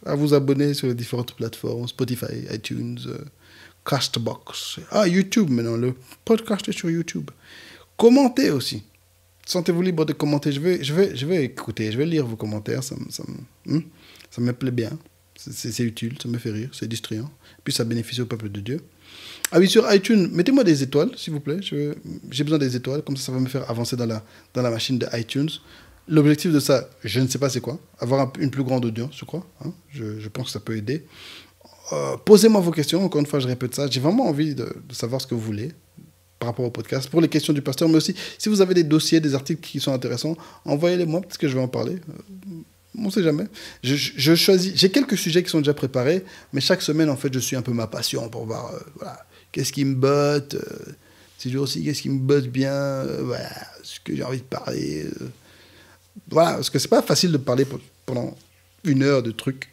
à vous abonner sur les différentes plateformes, Spotify, iTunes, Castbox. Ah, YouTube maintenant. Le podcast est sur YouTube. Commentez aussi. Sentez-vous libre de commenter. Je vais écouter, je vais lire vos commentaires. Ça me plaît bien. C'est utile, ça me fait rire, c'est distrayant. Puis ça bénéficie au peuple de Dieu. Ah oui, sur iTunes, mettez-moi des étoiles, s'il vous plaît. J'ai besoin des étoiles, comme ça va me faire avancer dans la machine de iTunes. L'objectif de ça, je ne sais pas c'est quoi. Avoir une plus grande audience, je crois. Hein. Je pense que ça peut aider. Posez-moi vos questions, encore une fois, je répète ça. J'ai vraiment envie de savoir ce que vous voulez par rapport au podcast, pour les questions du pasteur, mais aussi, si vous avez des dossiers, des articles qui sont intéressants, envoyez-les-moi, peut-être que je vais en parler. On ne sait jamais. Je choisis. J'ai quelques sujets qui sont déjà préparés, mais chaque semaine, en fait, je suis un peu ma passion pour voir voilà, qu'est-ce qui me botte. Ces jours-ci, qu'est-ce qui me botte bien. Voilà, ce que j'ai envie de parler. Voilà, parce que c'est pas facile de parler pendant 1 heure de trucs.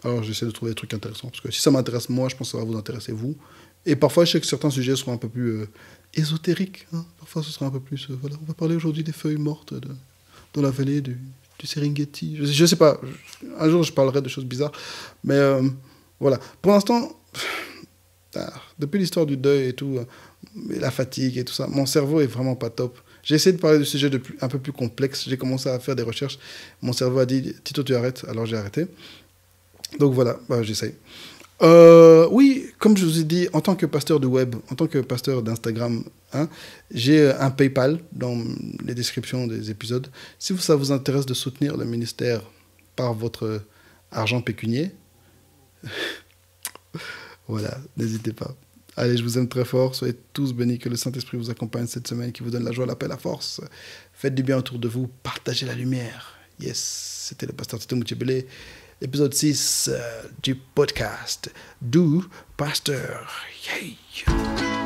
Alors, j'essaie de trouver des trucs intéressants. Parce que si ça m'intéresse, moi, je pense que ça va vous intéresser, vous. Et parfois, je sais que certains sujets seront un peu plus ésotériques. Hein. Parfois, ce sera un peu plus... voilà, on va parler aujourd'hui des feuilles mortes dans la vallée du Serengeti. Je sais pas. Un jour, je parlerai de choses bizarres. Mais voilà. Pour l'instant, depuis l'histoire du deuil et tout, la fatigue et tout ça, mon cerveau est vraiment pas top. J'ai essayé de parler de sujets un peu plus complexes. J'ai commencé à faire des recherches. Mon cerveau a dit, Tito, tu arrêtes. Alors, j'ai arrêté. Donc voilà, j'essaye. Oui, comme je vous ai dit, en tant que pasteur de web, en tant que pasteur d'Instagram, hein, j'ai un PayPal dans les descriptions des épisodes. Si ça vous intéresse de soutenir le ministère par votre argent pécunier, voilà, n'hésitez pas. Allez, je vous aime très fort. Soyez tous bénis. Que le Saint-Esprit vous accompagne cette semaine, qui vous donne la joie, la paix, la force. Faites du bien autour de vous. Partagez la lumière. Yes, c'était le pasteur Tito Moutchébélé. Épisode 6 du podcast du pasteur. Yeah.